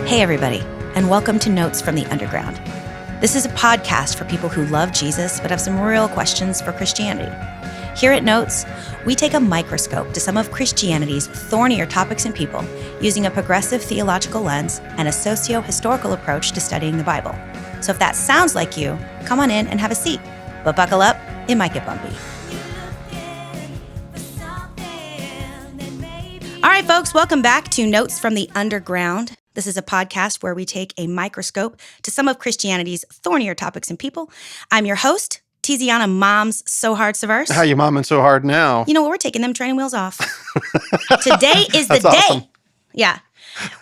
Hey, everybody, and welcome to Notes from the Underground. This is a podcast for people who love Jesus but have some real questions for Christianity. Here at Notes, we take a microscope to some of Christianity's thornier topics and people using a progressive theological lens and a socio-historical approach to studying the Bible. So if that sounds like you, come on in and have a seat. But buckle up, it might get bumpy. All right, folks, welcome back to Notes from the Underground. This is a podcast where we take a microscope to some of Christianity's thornier topics and people. I'm your host, Tiziana Moms So Hard Severse. How you momming so hard now? You know what? We're taking them training wheels off. Today is the day. Awesome. Yeah.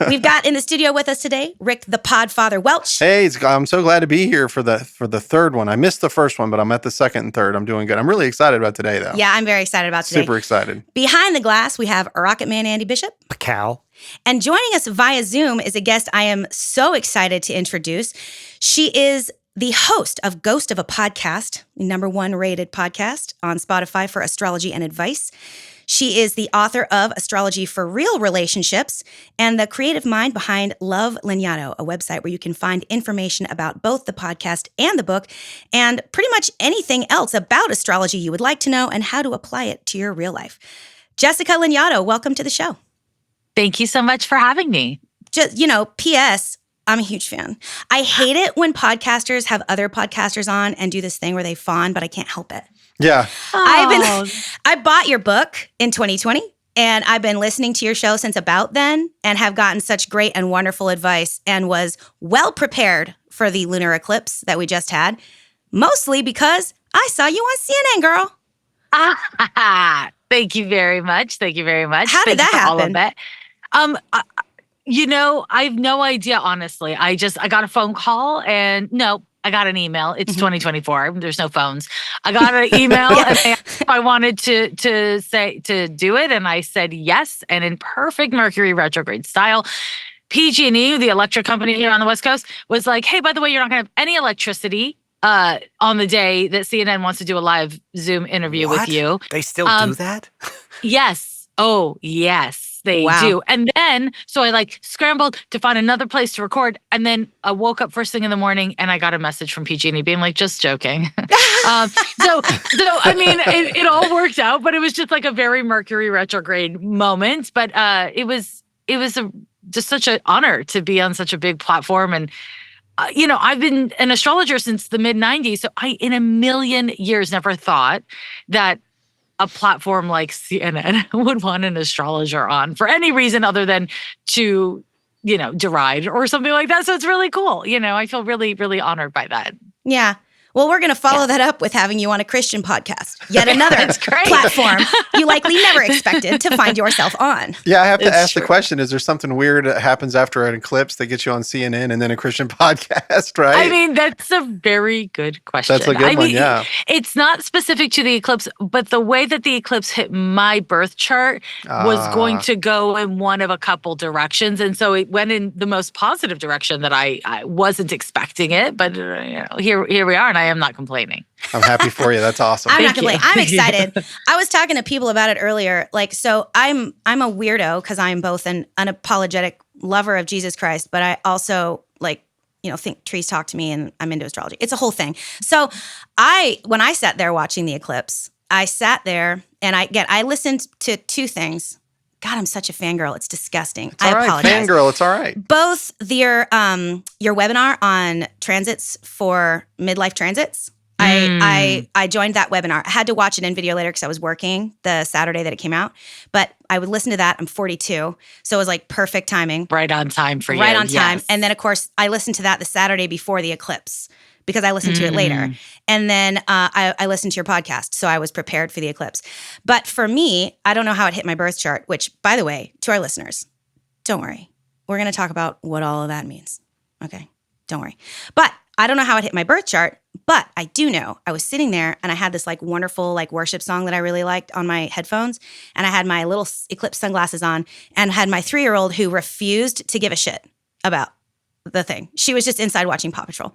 We've got in the studio with us today, Rick the Podfather Welch. Hey, I'm so glad to be here for the third one. I missed the first one, but I'm at the second and third. I'm doing good. I'm really excited about today, though. Yeah, I'm very excited about today. Super excited. Behind the glass, we have Rocket Man Andy Bishop. Cal. And joining us via Zoom is a guest I am so excited to introduce. She is the host of Ghost of a Podcast, the #1 rated podcast on Spotify for astrology and advice. She is the author of Astrology for Real Relationships and the creative mind behind Love Lanyadoo, a website where you can find information about both the podcast and the book and pretty much anything else about astrology you would like to know and how to apply it to your real life. Jessica Lanyadoo, welcome to the show. Thank you so much for having me. Just, P.S., I'm a huge fan. I hate it when podcasters have other podcasters on and do this thing where they fawn, but I can't help it. Yeah. I bought your book in 2020, and I've been listening to your show since about then and have gotten such great and wonderful advice and was well prepared for the lunar eclipse that we just had, mostly because I saw you on CNN, girl. Thank you very much. Thank you very much. How did that happen? All of it. I have no idea, honestly. I got a phone call and no, I got an email. It's 2024. There's no phones. I got an email and they asked if I wanted to do it. And I said yes. And in perfect Mercury retrograde style, PG&E, the electric company here on the West Coast, was like, hey, by the way, you're not going to have any electricity on the day that CNN wants to do a live Zoom interview with you. They still do that? Yes. Oh, yes. They do. And then, so I scrambled to find another place to record. And then I woke up first thing in the morning and I got a message from PG&E being like, just joking. It all worked out, but it was just like a very Mercury retrograde moment. But it was just such an honor to be on such a big platform. And, I've been an astrologer since the mid 90s. So I, in a million years, never thought that a platform like CNN would want an astrologer on for any reason other than to, deride or something like that. So it's really cool. I feel really, really honored by that. Yeah. Well, we're going to follow that up with having you on a Christian podcast. Yet another platform you likely never expected to find yourself on. Yeah, I have to ask the question, is there something weird that happens after an eclipse that gets you on CNN and then a Christian podcast, right? I mean, that's a very good question. That's a good one, yeah. It's not specific to the eclipse, but the way that the eclipse hit my birth chart was going to go in one of a couple directions. And so it went in the most positive direction that I wasn't expecting it. But here we are, and I am not complaining. I'm happy for you. That's awesome. I'm not complaining. I'm excited. I was talking to people about it earlier. So I'm a weirdo because I'm both an unapologetic lover of Jesus Christ, but I also think trees talk to me and I'm into astrology. It's a whole thing. So when I sat there watching the eclipse, I sat there and I listened to two things. God, I'm such a fangirl. It's disgusting. It's all right. Apologize. Fangirl, it's all right. Both your webinar on transits for midlife transits. I joined that webinar. I had to watch it in video later because I was working the Saturday that it came out. But I would listen to that. I'm 42. So it was like perfect timing. Right on time for you. Right on time. Yes. And then, of course, I listened to that the Saturday before the eclipse because I listened to it later. And then I listened to your podcast. So I was prepared for the eclipse. But for me, I don't know how it hit my birth chart, which, by the way, to our listeners, don't worry. We're going to talk about what all of that means. Okay? Don't worry. But I don't know how it hit my birth chart, but I do know I was sitting there and I had this wonderful worship song that I really liked on my headphones. And I had my little eclipse sunglasses on and had my 3-year-old who refused to give a shit about the thing. She was just inside watching Paw Patrol.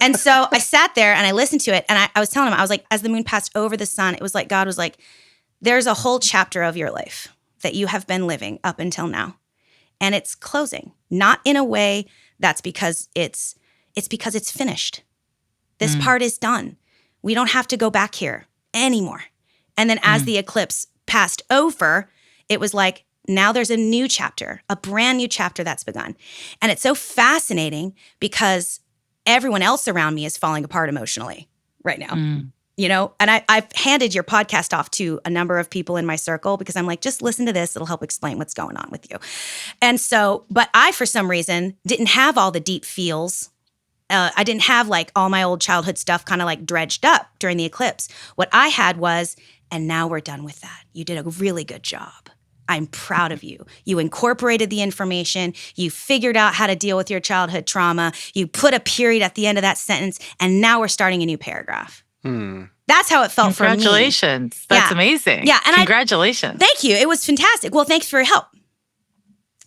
And so I sat there and I listened to it and I was telling him, I was like, as the moon passed over the sun, it was like God was like, there's a whole chapter of your life that you have been living up until now. and it's closing. Not in a way that's because it's because it's finished. This part is done. We don't have to go back here anymore. And then as the eclipse passed over, it was like, now there's a new chapter, a brand new chapter that's begun. And it's so fascinating because everyone else around me is falling apart emotionally right now. You know, and I've handed your podcast off to a number of people in my circle because I'm like, just listen to this. It'll help explain what's going on with you. And so, but I, for some reason, didn't have all the deep feels. I didn't have like all my old childhood stuff kind of like dredged up during the eclipse. What I had was, and now we're done with that. You did a really good job. I'm proud of you. You incorporated the information. You figured out how to deal with your childhood trauma. You put a period at the end of that sentence, and now we're starting a new paragraph. That's how it felt for me. Congratulations. That's amazing. Yeah. And congratulations. Thank you. It was fantastic. Well, thanks for your help.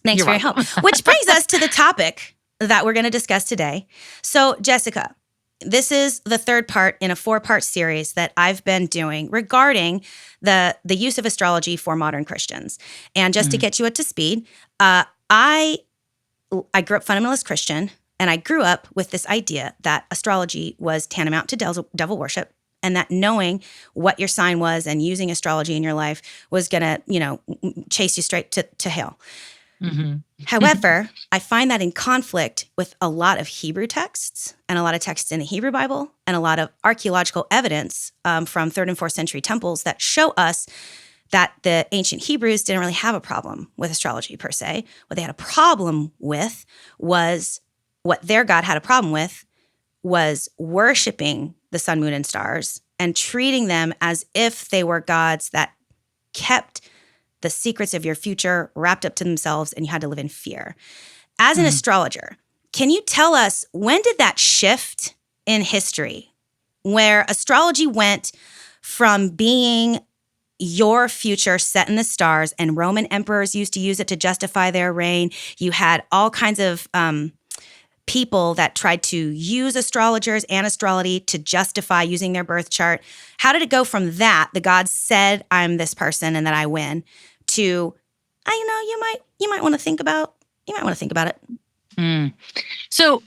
Thanks for your help. Which brings us to the topic that we're going to discuss today. So, Jessica, this is the third part in a 4-part series that I've been doing regarding the use of astrology for modern Christians. And just to get you up to speed, I grew up fundamentalist Christian, and I grew up with this idea that astrology was tantamount to devil worship, and that knowing what your sign was and using astrology in your life was going to, chase you straight to hell. However, I find that in conflict with a lot of Hebrew texts and a lot of texts in the Hebrew Bible and a lot of archaeological evidence from 3rd and 4th century temples that show us that the ancient Hebrews didn't really have a problem with astrology per se. What they had a problem with was what their God had a problem with was worshiping the sun, moon, and stars and treating them as if they were gods that kept the secrets of your future wrapped up to themselves, and you had to live in fear. As an astrologer, can you tell us, when did that shift in history where astrology went from being your future set in the stars, and Roman emperors used to use it to justify their reign? You had all kinds of people that tried to use astrologers and astrology to justify using their birth chart. How did it go from that, the gods said I'm this person and that I win, to you might want to think about it? So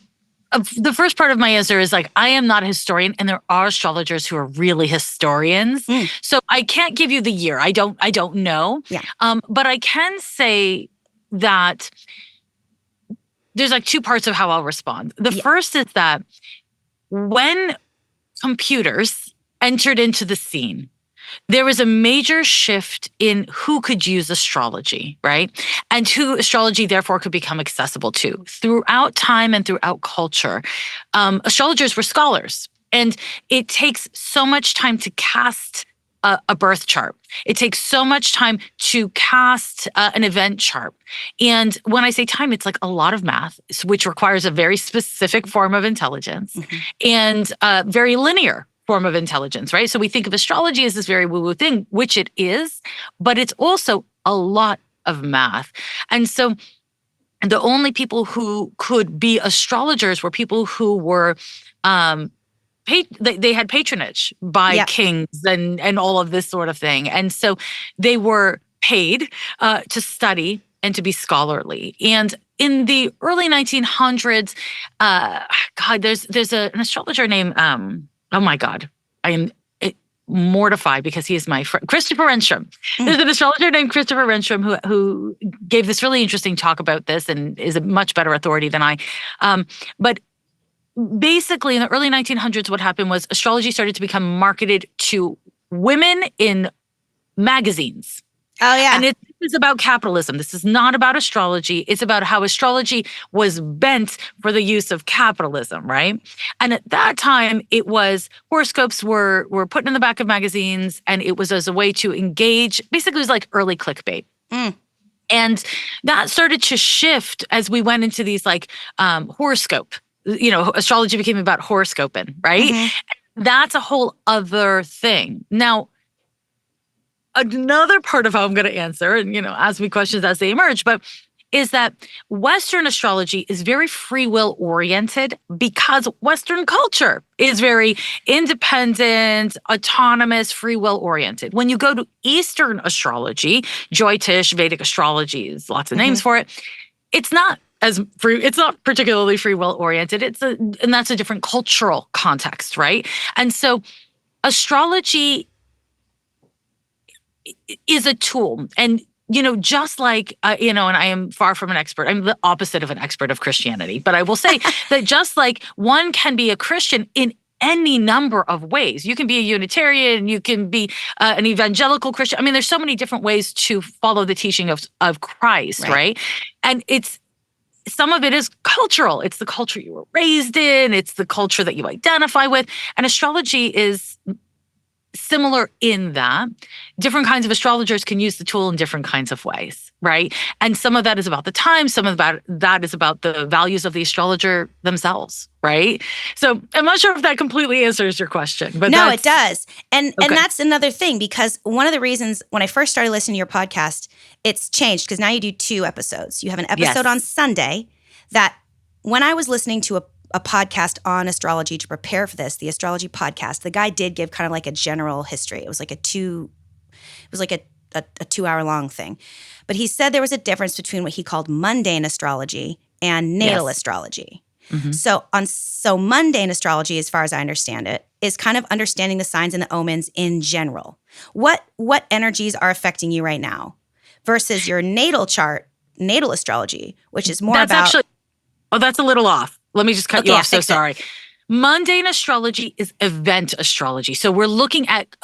the first part of my answer is like, I am not a historian, and there are astrologers who are really historians. So I can't give you the year. I don't know. Yeah. But I can say that there's like 2 parts of how I'll respond. The first is that when computers entered into the scene, there was a major shift in who could use astrology, right? And who astrology therefore could become accessible to. Throughout time and throughout culture, astrologers were scholars. And it takes so much time to cast a birth chart. It takes so much time to cast an event chart. And when I say time, it's like a lot of math, which requires a very specific form of intelligence and very linear form of intelligence, right? So we think of astrology as this very woo-woo thing, which it is, but it's also a lot of math. And so the only people who could be astrologers were people who were they had patronage by kings and all of this sort of thing. And so they were paid to study and to be scholarly. And in the early 1900s, there's an astrologer named, oh my God, I am mortified because he is my friend, Christopher Renstrom. There's an astrologer named Christopher Renstrom who gave this really interesting talk about this and is a much better authority than I. But basically, in the early 1900s, what happened was astrology started to become marketed to women in magazines. Oh, yeah. And it is about capitalism. This is not about astrology. It's about how astrology was bent for the use of capitalism, right? And at that time, it was horoscopes were put in the back of magazines, and it was as a way to engage. Basically, it was like early clickbait. And that started to shift as we went into these like horoscope. Astrology became about horoscoping, right? That's a whole other thing. Now, another part of how I'm going to answer, and, ask me questions as they emerge, but is that Western astrology is very free will oriented because Western culture is very independent, autonomous, free will oriented. When you go to Eastern astrology, Jyotish, Vedic astrology is lots of names for it. it's not as free, it's not particularly free will oriented. And that's a different cultural context, right? And so astrology is a tool. And, just like, and I am far from an expert, I'm the opposite of an expert of Christianity, but I will say that just like one can be a Christian in any number of ways. You can be a Unitarian, you can be an evangelical Christian. I mean, there's so many different ways to follow the teaching of Christ, right? And some of it is cultural. It's the culture you were raised in. It's the culture that you identify with. And astrology is similar in that different kinds of astrologers can use the tool in different kinds of ways, right? And some of that is about the time. Some of that is about the values of the astrologer themselves, right? So I'm not sure if that completely answers your question, but no, it does. And that's another thing, because one of the reasons when I first started listening to your podcast, it's changed because now you do 2 episodes. You have an episode on Sunday that when I was listening to a podcast on astrology to prepare for this, the astrology podcast, the guy did give kind of like a general history. It was like a 2-hour long thing. But he said there was a difference between what he called mundane astrology and natal astrology. Mm-hmm. So mundane astrology, as far as I understand it, is kind of understanding the signs and the omens in general. What energies are affecting you right now versus your natal chart, natal astrology, which is more about... that's a little off. Let me just cut you off. So sorry. Mundane astrology is event astrology. So we're looking at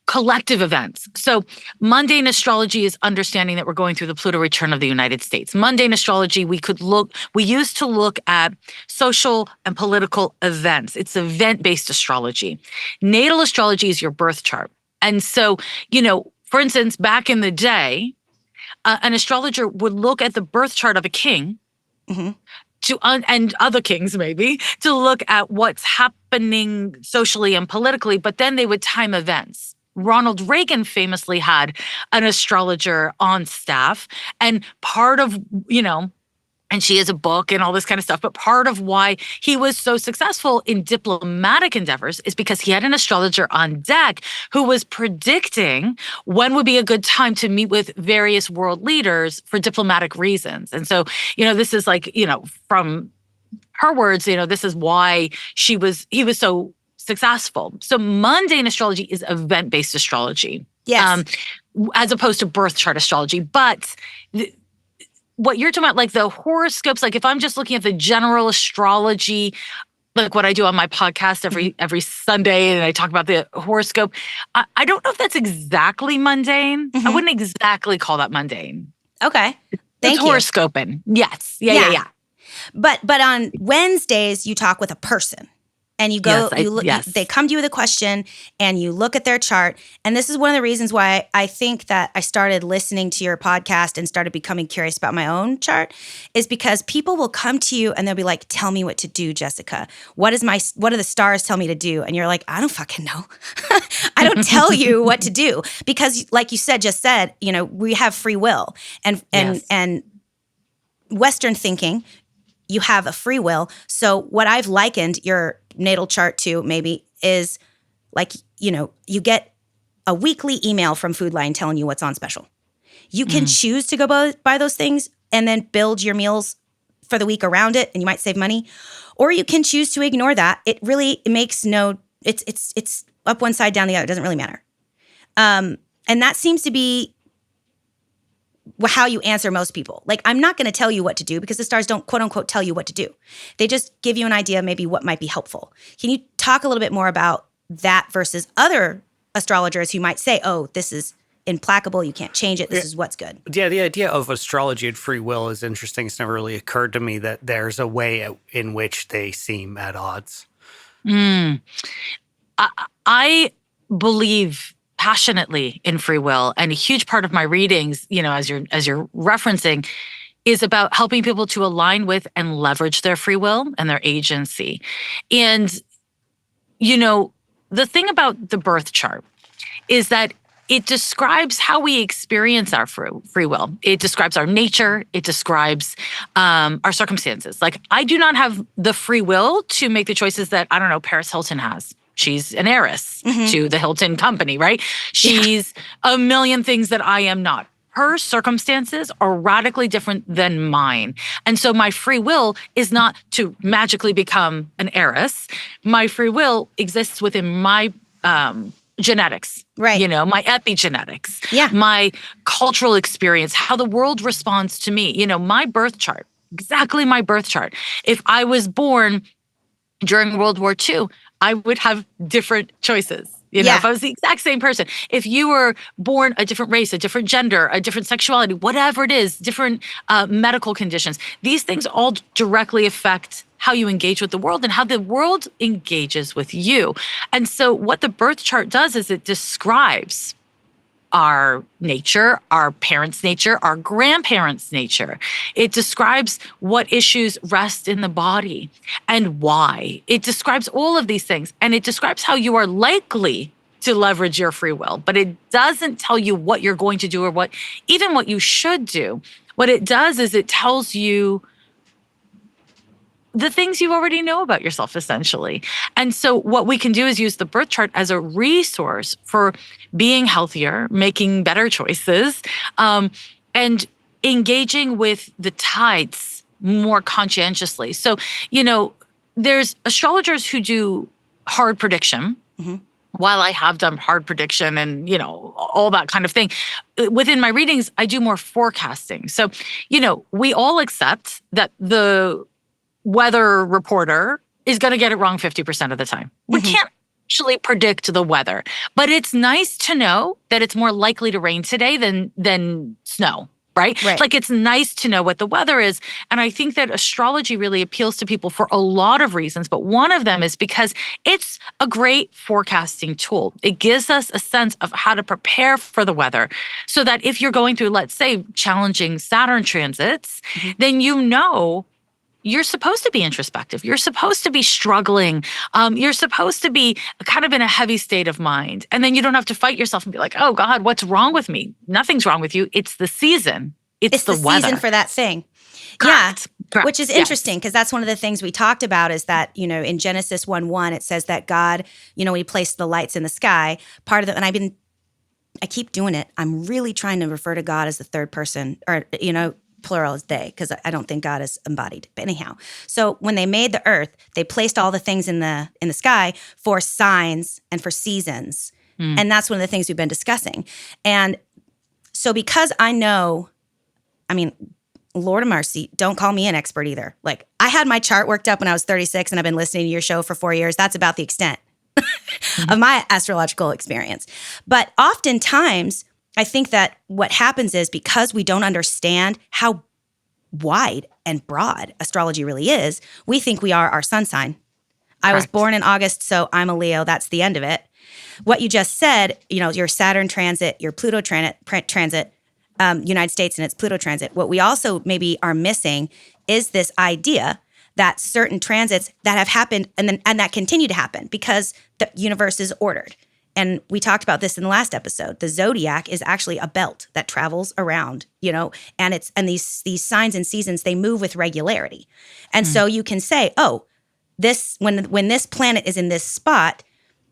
collective events. So mundane astrology is understanding that we're going through the Pluto return of the United States. Mundane astrology, we used to look at social and political events. It's event-based astrology. Natal astrology is your birth chart. And so, for instance, back in the day, an astrologer would look at the birth chart of a king, mm-hmm. And other kings maybe, to look at what's happening socially and politically, but then they would time events. Ronald Reagan famously had an astrologer on staff, and part of, and she has a book and all this kind of stuff, but part of why he was so successful in diplomatic endeavors is because he had an astrologer on deck who was predicting when would be a good time to meet with various world leaders for diplomatic reasons. And so, this is like, from her words, this is why he was so successful. So mundane astrology is event-based astrology. Yes. As opposed to birth chart astrology. But what you're talking about, like the horoscopes, like if I'm just looking at the general astrology, like what I do on my podcast every Sunday, and I talk about the horoscope, I don't know if that's exactly mundane. Mm-hmm. I wouldn't exactly call that mundane. Okay. Thank you. Horoscoping. Yes. Yeah. But on Wednesdays, you talk with a person. And you go, they come to you with a question and you look at their chart. And this is one of the reasons why I think that I started listening to your podcast and started becoming curious about my own chart, is because people will come to you and they'll be like, tell me what to do, Jessica. What do the stars tell me to do? And you're like, I don't fucking know. I don't tell you what to do, because like you just said, we have free will and Western thinking, you have a free will. So what I've likened your natal chart to maybe is like, you get a weekly email from Food Lion telling you what's on special. You can choose to go buy those things and then build your meals for the week around it, and you might save money. Or you can choose to ignore that. It makes it's up one side, down the other. It doesn't really matter. And that seems to be how you answer most people. Like, I'm not going to tell you what to do because the stars don't, quote unquote, tell you what to do. They just give you an idea maybe what might be helpful. Can you talk a little bit more about that versus other astrologers who might say, oh, this is implacable, you can't change it, this is what's good? Yeah, the idea of astrology and free will is interesting. It's never really occurred to me that there's a way in which they seem at odds. I believe passionately in free will, and a huge part of my readings, as you're referencing, is about helping people to align with and leverage their free will and their agency. And the thing about the birth chart is that it describes how we experience our free will. It describes our nature. It describes our circumstances. Like, I do not have the free will to make the choices that, I don't know, Paris Hilton has. She's an heiress to the Hilton company, right? She's a million things that I am not. her circumstances are radically different than mine. And so my free will is not to magically become an heiress. My free will exists within my genetics, Right. my epigenetics, Yeah. my cultural experience, how the world responds to me, my birth chart, exactly my birth chart. If I was born during World War II, I would have different choices. Yeah. If I was the exact same person, if you were born a different race, a different gender, a different sexuality, whatever it is, different medical conditions, these things all directly affect how you engage with the world and how the world engages with you. And so what the birth chart does is it describes our nature, our parents' nature, our grandparents' nature. It describes what issues rest in the body and why. It describes all of these things, and it describes how you are likely to leverage your free will, but it doesn't tell you what you're going to do or even what you should do. What it does is it tells you the things you already know about yourself, essentially. And so what we can do is use the birth chart as a resource for being healthier, making better choices, and engaging with the tides more conscientiously. So, there's astrologers who do hard prediction. Mhm. While I have done hard prediction and, all that kind of thing, within my readings, I do more forecasting. So, we all accept that the weather reporter is going to get it wrong 50% of the time. We can't actually predict the weather, but it's nice to know that it's more likely to rain today than snow, right? Like it's nice to know what the weather is. And I think that astrology really appeals to people for a lot of reasons, but one of them is because it's a great forecasting tool. It gives us a sense of how to prepare for the weather so that if you're going through, let's say, challenging Saturn transits, then you're supposed to be introspective. You're supposed to be struggling. You're supposed to be kind of in a heavy state of mind. And then you don't have to fight yourself and be like, oh God, what's wrong with me? Nothing's wrong with you. It's the season. It's the weather. Season for that thing. Correct. Yeah. Correct. Which is interesting because that's one of the things we talked about is that, in Genesis 1:1, it says that God, when he placed the lights in the sky, and I keep doing it. I'm really trying to refer to God as the third person or, plural is they, because I don't think God is embodied. But anyhow, so when they made the earth, they placed all the things in the sky for signs and for seasons. And that's one of the things we've been discussing. And so because I know, Lord of mercy, don't call me an expert either. Like I had my chart worked up when I was 36 and I've been listening to your show for 4 years. That's about the extent of my astrological experience. But oftentimes I think that what happens is because we don't understand how wide and broad astrology really is, we think we are our sun sign. I was born in August, so I'm a Leo. That's the end of it. What you just said, your Saturn transit, your Pluto transit, United States and its Pluto transit. What we also maybe are missing is this idea that certain transits that have happened and that continue to happen because the universe is ordered. And we talked about this in the last episode. The zodiac is actually a belt that travels around, and these signs and seasons, they move with regularity. And so you can say, oh, when this planet is in this spot,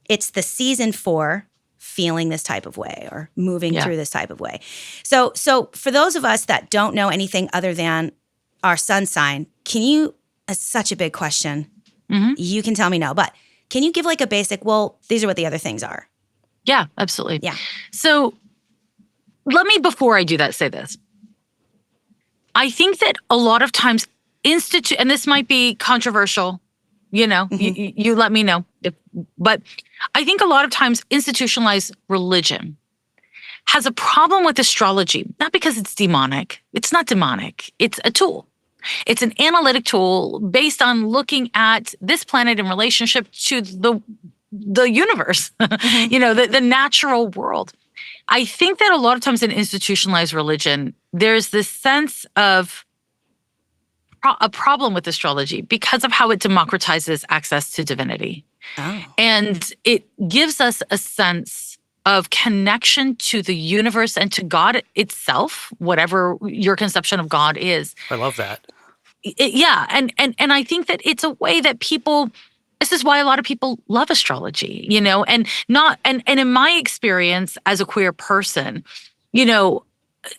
it's the season for feeling this type of way or moving through this type of way. So for those of us that don't know anything other than our sun sign, it's such a big question. You can tell me no, but can you give like a basic, these are what the other things are? Yeah, absolutely. Yeah. So let me, before I do that, say this. I think that a lot of times and this might be controversial, you let me know. But I think a lot of times institutionalized religion has a problem with astrology, not because it's demonic. It's not demonic. It's a tool. It's an analytic tool based on looking at this planet in relationship to the universe, the natural world. I think that a lot of times in institutionalized religion, there's this sense of a problem with astrology because of how it democratizes access to divinity. Oh. And it gives us a sense of connection to the universe and to God itself, whatever your conception of God is. I love that. And I think that it's a way that this is why a lot of people love astrology, and in my experience as a queer person,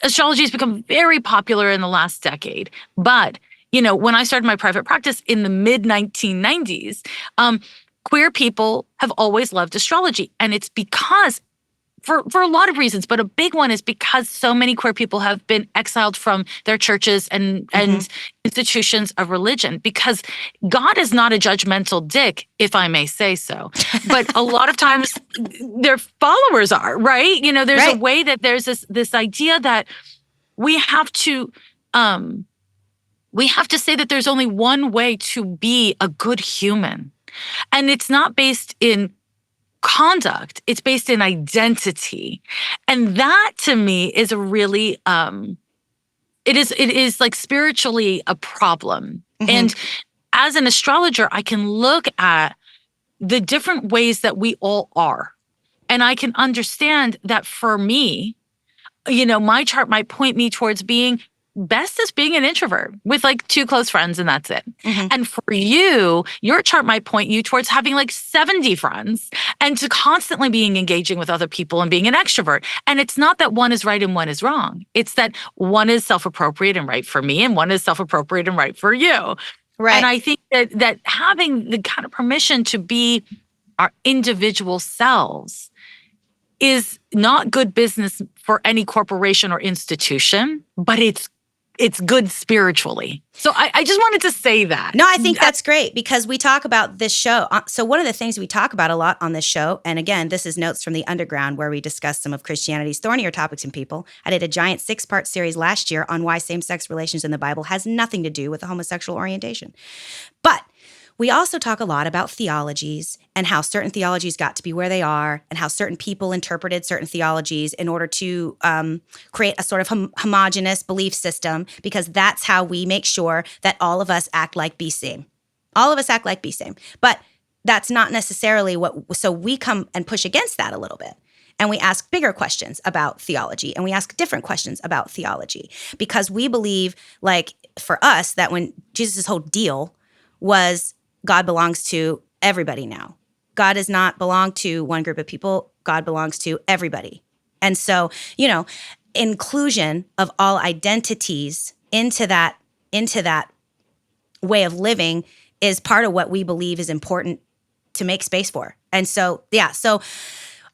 astrology has become very popular in the last decade. But, you know, when I started my private practice in the mid 1990s, queer people have always loved astrology. And it's because for a lot of reasons, but a big one is because so many queer people have been exiled from their churches and institutions of religion, because God is not a judgmental dick, if I may say so. But a lot of times their followers are, right? You know, there's a way that there's this idea that we have to say that there's only one way to be a good human. And it's not based in conduct, it's based in identity. And that to me is a really it is like spiritually a problem. And as an astrologer, I can look at the different ways that we all are, and I can understand that for me, you know, my chart might point me towards being best as being an introvert with like 2 close friends, and that's it. And for you, your chart might point you towards having like 70 friends and to constantly being engaging with other people and being an extrovert. And it's not that one is right and one is wrong. It's that one is self-appropriate and right for me, and one is self-appropriate and right for you. Right. And I think that having the kind of permission to be our individual selves is not good business for any corporation or institution, but it's good spiritually. So I just wanted to say that. No, I think that's great, because we talk about this show. So one of the things we talk about a lot on this show, and again, this is Notes from the Underground, where we discuss some of Christianity's thornier topics in people. I did a giant 6-part series last year on why same-sex relations in the Bible has nothing to do with a homosexual orientation. But we also talk a lot about theologies and how certain theologies got to be where they are, and how certain people interpreted certain theologies in order to create a sort of homogenous belief system, because that's how we make sure that all of us act like be same. All of us act like be same. But that's not necessarily so we come and push against that a little bit. And we ask bigger questions about theology, and we ask different questions about theology, because we believe, like for us, that when Jesus' whole deal was God belongs to everybody now. God does not belong to one group of people. God belongs to everybody. And so, you know, inclusion of all identities into that way of living is part of what we believe is important to make space for. And so, yeah, so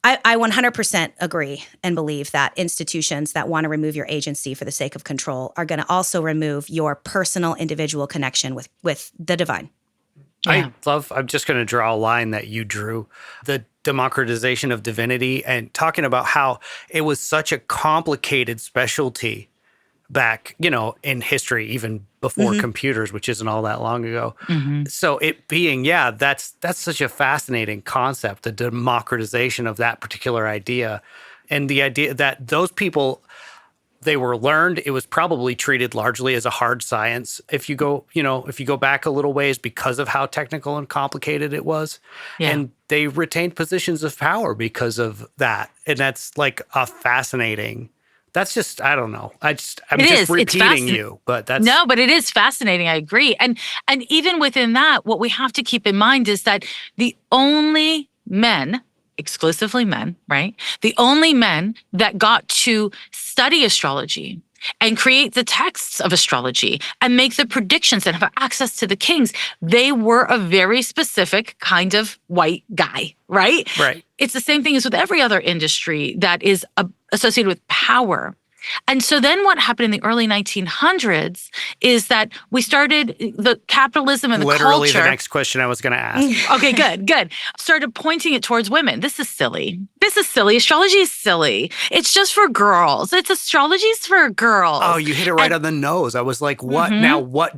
I 100% agree and believe that institutions that want to remove your agency for the sake of control are going to also remove your personal individual connection with the divine. Yeah. I'm just going to draw a line that you drew, the democratization of divinity, and talking about how it was such a complicated specialty back, you know, in history, even before computers, which isn't all that long ago. So it being, that's such a fascinating concept, the democratization of that particular idea, and the idea that those people, they were learned. It was probably treated largely as a hard science if you go back a little ways, because of how technical and complicated it was. Yeah. And they retained positions of power because of that. And that's like a fascinating, that's just, I don't know. I'm just repeating you, but that's. No, but it is fascinating. I agree. And even within that, what we have to keep in mind is that the only men, exclusively men, right? The only men that got to study astrology and create the texts of astrology and make the predictions and have access to the kings, they were a very specific kind of white guy, right? Right. It's the same thing as with every other industry that is associated with power. And so then what happened in the early 1900s is that we started the capitalism and the culture. Literally the next question I was going to ask. Okay, good. Started pointing it towards women. This is silly. Astrology is silly. It's just for girls. Astrology's for girls. Oh, you hit it right on the nose. I was like, what? Now, what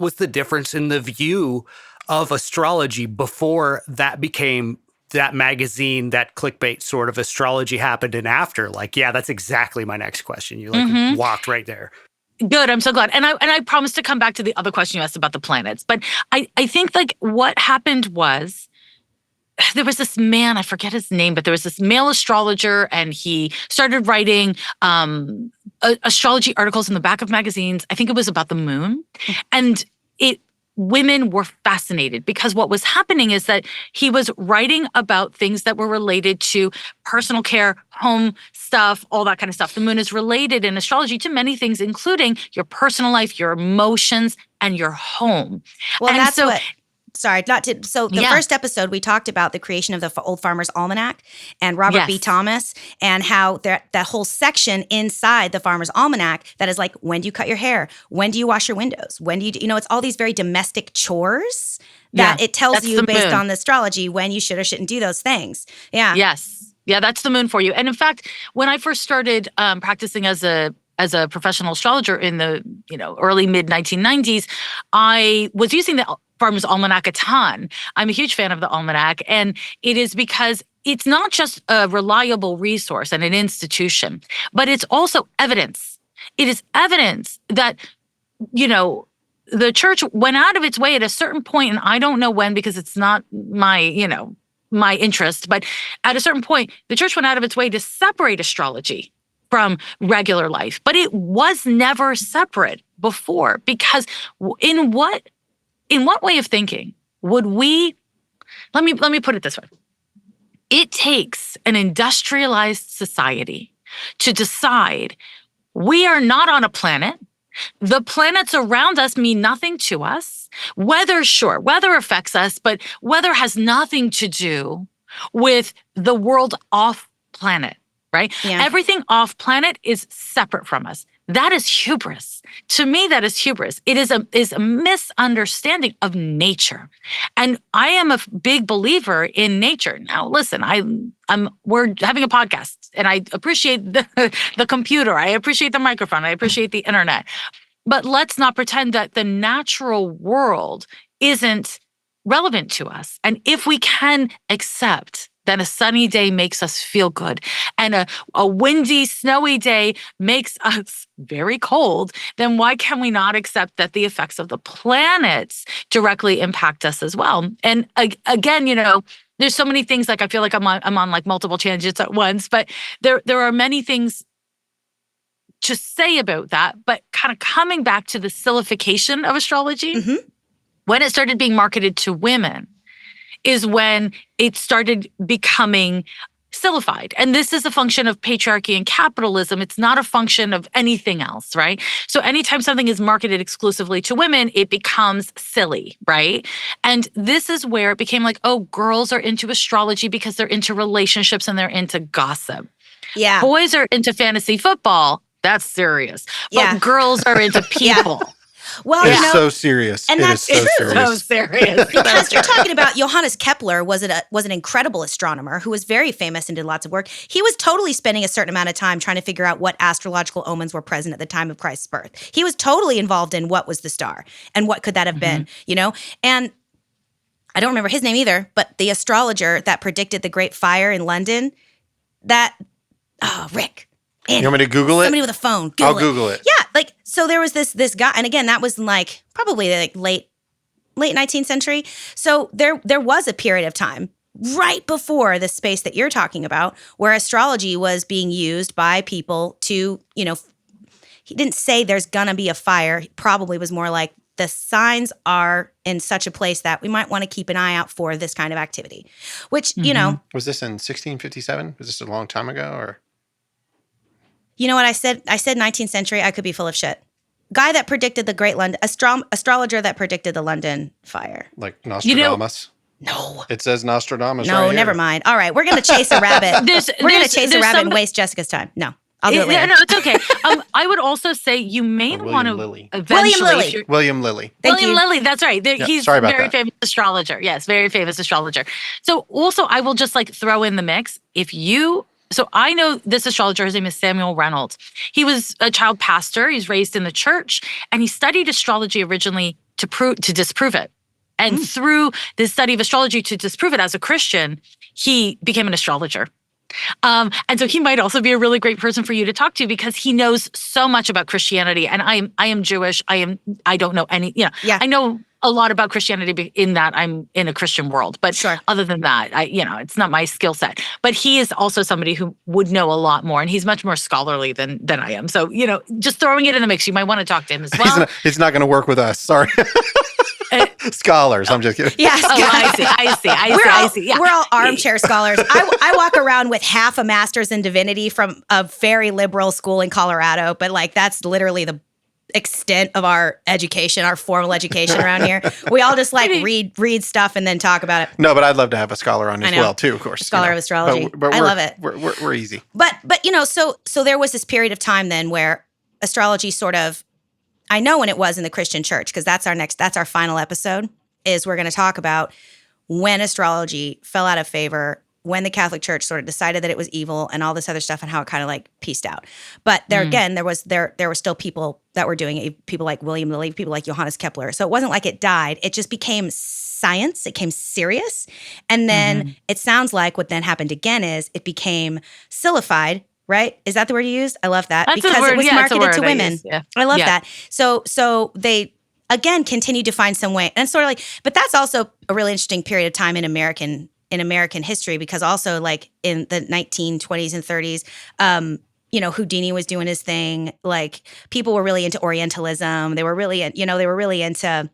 was the difference in the view of astrology before that became that magazine, that clickbait sort of astrology happened, and after? Like, yeah, that's exactly my next question. You walked right there. Good. I'm so glad. And I promised to come back to the other question you asked about the planets. But I think like what happened was there was this man, I forget his name, but there was this male astrologer, and he started writing astrology articles in the back of magazines. I think it was about the moon. And women were fascinated because what was happening is that he was writing about things that were related to personal care, home stuff, all that kind of stuff. The moon is related in astrology to many things, including your personal life, your emotions, and your home. Well, and that's so, what. Sorry, not to. So the Yeah. first episode, we talked about the creation of the Old Farmer's Almanac and Robert B. Yes. Thomas, and how that whole section inside the Farmer's Almanac that is like, when do you cut your hair? When do you wash your windows? When do you, it's all these very domestic chores that Yeah, it tells that's you the based moon. on the astrology when you should or shouldn't do those things. Yeah. Yes. Yeah, that's the moon for you. And in fact, when I first started practicing as a professional astrologer in the early mid 1990s, I was using the Farmer's Almanac a ton. I'm a huge fan of the Almanac, and it is because it's not just a reliable resource and an institution, but it's also evidence. It is evidence that the church went out of its way at a certain point, and I don't know when because it's not my interest, but at a certain point, the church went out of its way to separate astrology from regular life, but it was never separate before, because in what way of thinking would we, let me put it this way. It takes an industrialized society to decide we are not on a planet. The planets around us mean nothing to us. Weather affects us, but weather has nothing to do with the world off planet, right? Yeah. Everything off planet is separate from us. That is hubris. To me, that is hubris. It is a misunderstanding of nature. And I am a big believer in nature. Now, listen, we're having a podcast, and I appreciate the computer. I appreciate the microphone. I appreciate the internet. But let's not pretend that the natural world isn't relevant to us. And if we can accept that a sunny day makes us feel good and a windy, snowy day makes us very cold, then why can we not accept that the effects of the planets directly impact us as well? And again, there's so many things, like I feel like I'm on like multiple tangents at once, but there are many things to say about that. But kind of coming back to the silification of astrology, when it started being marketed to women is when it started becoming silified. And this is a function of patriarchy and capitalism. It's not a function of anything else, right? So anytime something is marketed exclusively to women, it becomes silly, right? And this is where it became like, oh, girls are into astrology because they're into relationships and they're into gossip. Yeah. Boys are into fantasy football. That's serious. But Yeah. girls are into people. Well, It is so serious. and It that's is so true. serious. So serious. Because you're talking about Johannes Kepler was an incredible astronomer who was very famous and did lots of work. He was totally spending a certain amount of time trying to figure out what astrological omens were present at the time of Christ's birth. He was totally involved in what was the star and what could that have been, And I don't remember his name either, but the astrologer that predicted the Great Fire in London, Rick. Andy, You want me to Google it? somebody with a phone. I'll Google it. Yeah, so there was this guy, and again, that was like probably like late 19th century. So there was a period of time right before the space that you're talking about where astrology was being used by people to, he didn't say there's gonna be a fire. He probably was more like the signs are in such a place that we might want to keep an eye out for this kind of activity, which, Was this in 1657? Was this a long time ago, or? You know what I said? I said 19th century. I could be full of shit. Guy that predicted the Great London, astrologer that predicted the London fire. Like Nostradamus? No. It says Nostradamus No, right here. never mind. All right, we're going to chase a rabbit. We're going to chase a rabbit and waste Jessica's time. No, I'll do it later. No, it's okay. I would also say you may William want to Lilly. eventually. William Lilly. if you're- William Lilly. Thank William you. Lilly, that's right. He's sorry a about very that. famous astrologer. Yes, very famous astrologer. So also, I will just like throw in the mix. So I know this astrologer, his name is Samuel Reynolds. He was a child pastor. He's raised in the church, and he studied astrology originally to disprove it. And through this study of astrology to disprove it as a Christian, he became an astrologer. And so he might also be a really great person for you to talk to because he knows so much about Christianity. And I am Jewish. I don't know any, Yeah. I know a lot about Christianity in that I'm in a Christian world. But Sure. other than that, it's not my skill set. But he is also somebody who would know a lot more, and he's much more scholarly than I am. So, just throwing it in the mix, you might want to talk to him as well. He's not going to work with us. Sorry. Scholars. I'm just kidding. Yes. Oh, I see. Yeah. We're all armchair scholars. I walk around with half a master's in divinity from a very liberal school in Colorado, but like that's literally the extent of our education, our formal education around here. We all just like read stuff and then talk about it. No, but I'd love to have a scholar on as well too, of course. Scholar of astrology. But I love it. We're easy. But so there was this period of time then where astrology sort of, I know when it was in the Christian church, because that's our final episode, is we're going to talk about when astrology fell out of favor, when the Catholic Church sort of decided that it was evil and all this other stuff and how it kind of like pieced out. But there again, there were still people that were doing it, people like William Lilly, people like Johannes Kepler. So it wasn't like it died. It just became science. It became serious. And then it sounds like what then happened again is it became silified, right? Is that the word you used? I love that. That's because it was marketed to women. Yeah. I love that. So they again continued to find some way. And sort of like, but that's also a really interesting period of time in American history, because also like in the 1920s and 30s, Houdini was doing his thing. Like people were really into Orientalism. They were really into,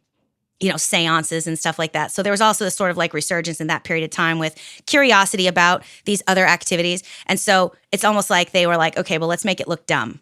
seances and stuff like that. So there was also this sort of like resurgence in that period of time with curiosity about these other activities. And so it's almost like they were like, okay, well, let's make it look dumb.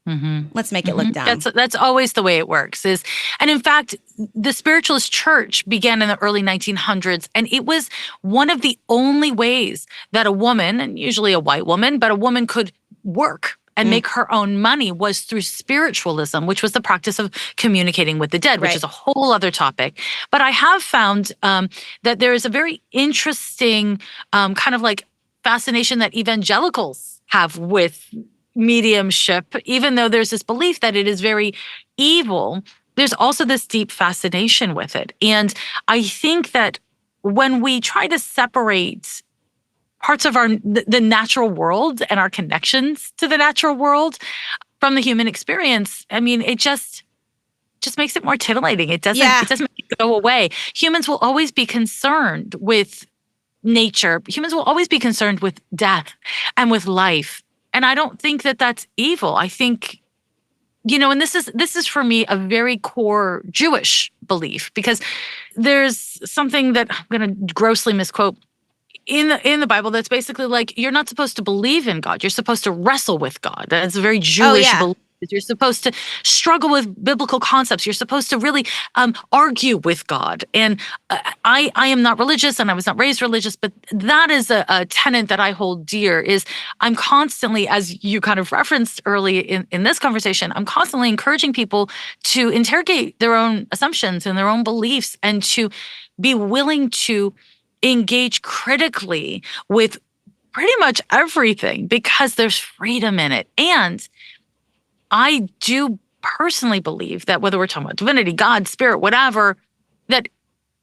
Let's make it look dumb. That's always the way it works. And in fact, the spiritualist church began in the early 1900s, and it was one of the only ways that a woman, and usually a white woman, but a woman could work and make her own money was through spiritualism, which was the practice of communicating with the dead, which is a whole other topic. But I have found that there is a very interesting kind of like fascination that evangelicals have with mediumship. Even though there's this belief that it is very evil, there's also this deep fascination with it. And I think that when we try to separate parts of the natural world and our connections to the natural world from the human experience, I mean, it just makes it more titillating. It doesn't make it go away. Humans will always be concerned with nature. Humans will always be concerned with death and with life. And I don't think that that's evil. I think, and this is for me a very core Jewish belief, because there's something that I'm going to grossly misquote in the Bible that's basically like, you're not supposed to believe in God. You're supposed to wrestle with God. That's a very Jewish belief. You're supposed to struggle with biblical concepts. You're supposed to really argue with God. And I am not religious, and I was not raised religious, but that is a tenet that I hold dear. Is I'm constantly, as you kind of referenced early in this conversation, I'm constantly encouraging people to interrogate their own assumptions and their own beliefs, and to be willing to engage critically with pretty much everything, because there's freedom in it. And I do personally believe that whether we're talking about divinity, God, spirit, whatever, that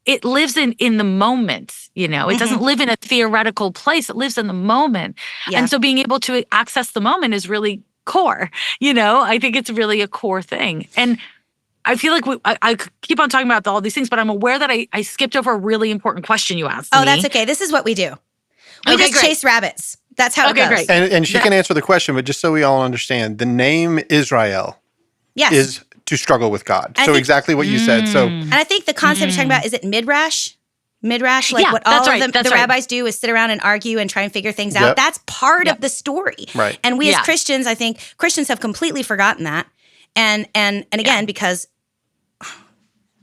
it lives in the moment, It doesn't live in a theoretical place. It lives in the moment. Yeah. And so being able to access the moment is really core, I think it's really a core thing. And I feel like I keep on talking about all these things, but I'm aware that I skipped over a really important question you asked me. Oh, that's okay. This is what we do. We just chase rabbits. That's how it goes. Great. And she can answer the question, but just so we all understand, the name Israel is to struggle with God. So exactly what you said. So, and I think the concept you're talking about, is it midrash? Midrash, like what all of the rabbis do is sit around and argue and try and figure things out. That's part of the story. Right. And we as Christians, I think Christians have completely forgotten that. And again, because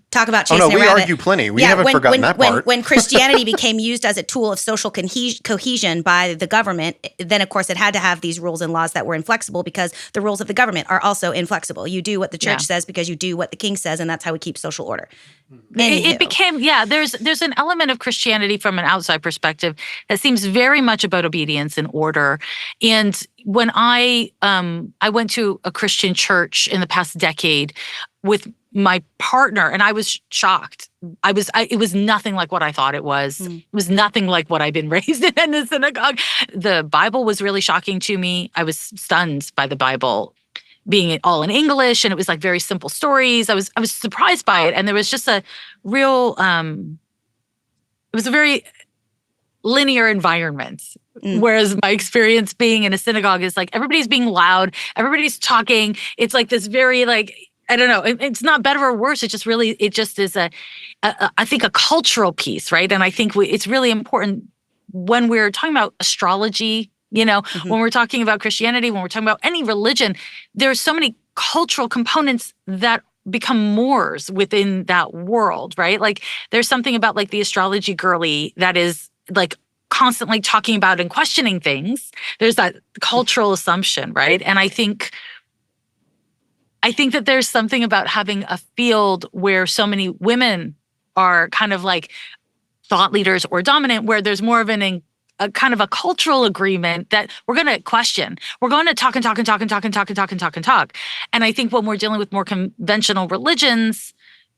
talk about chasing a rabbit. We argue plenty. We haven't forgotten that part. When Christianity became used as a tool of social cohesion by the government, then of course it had to have these rules and laws that were inflexible, because the rules of the government are also inflexible. You do what the church says because you do what the king says, and that's how we keep social order. It became, there's an element of Christianity from an outside perspective that seems very much about obedience and order. And when I went to a Christian church in the past decade with my partner, and I was shocked. It was nothing like what I thought it was. It was nothing like what I'd been raised in the synagogue. The Bible was really shocking to me. I was stunned by the Bible being all in English, and it was like very simple stories. I was surprised by it, and there was just a real. It was a very linear environment. Whereas my experience being in a synagogue is like everybody's being loud, everybody's talking. It's like this very like I don't know. It's not better or worse. It just is I think a cultural piece, right? And I think it's really important when we're talking about astrology, when we're talking about Christianity, when we're talking about any religion, there's so many cultural components that become mores within that world, right? Like there's something about like the astrology girly that is like constantly talking about and questioning things. There's that cultural assumption, right? And I think that there's something about having a field where so many women are kind of like thought leaders or dominant, where there's more of a kind of a cultural agreement that we're going to question. We're going to talk and talk and talk and talk and talk and talk and talk and talk. And I think when we're dealing with more conventional religions,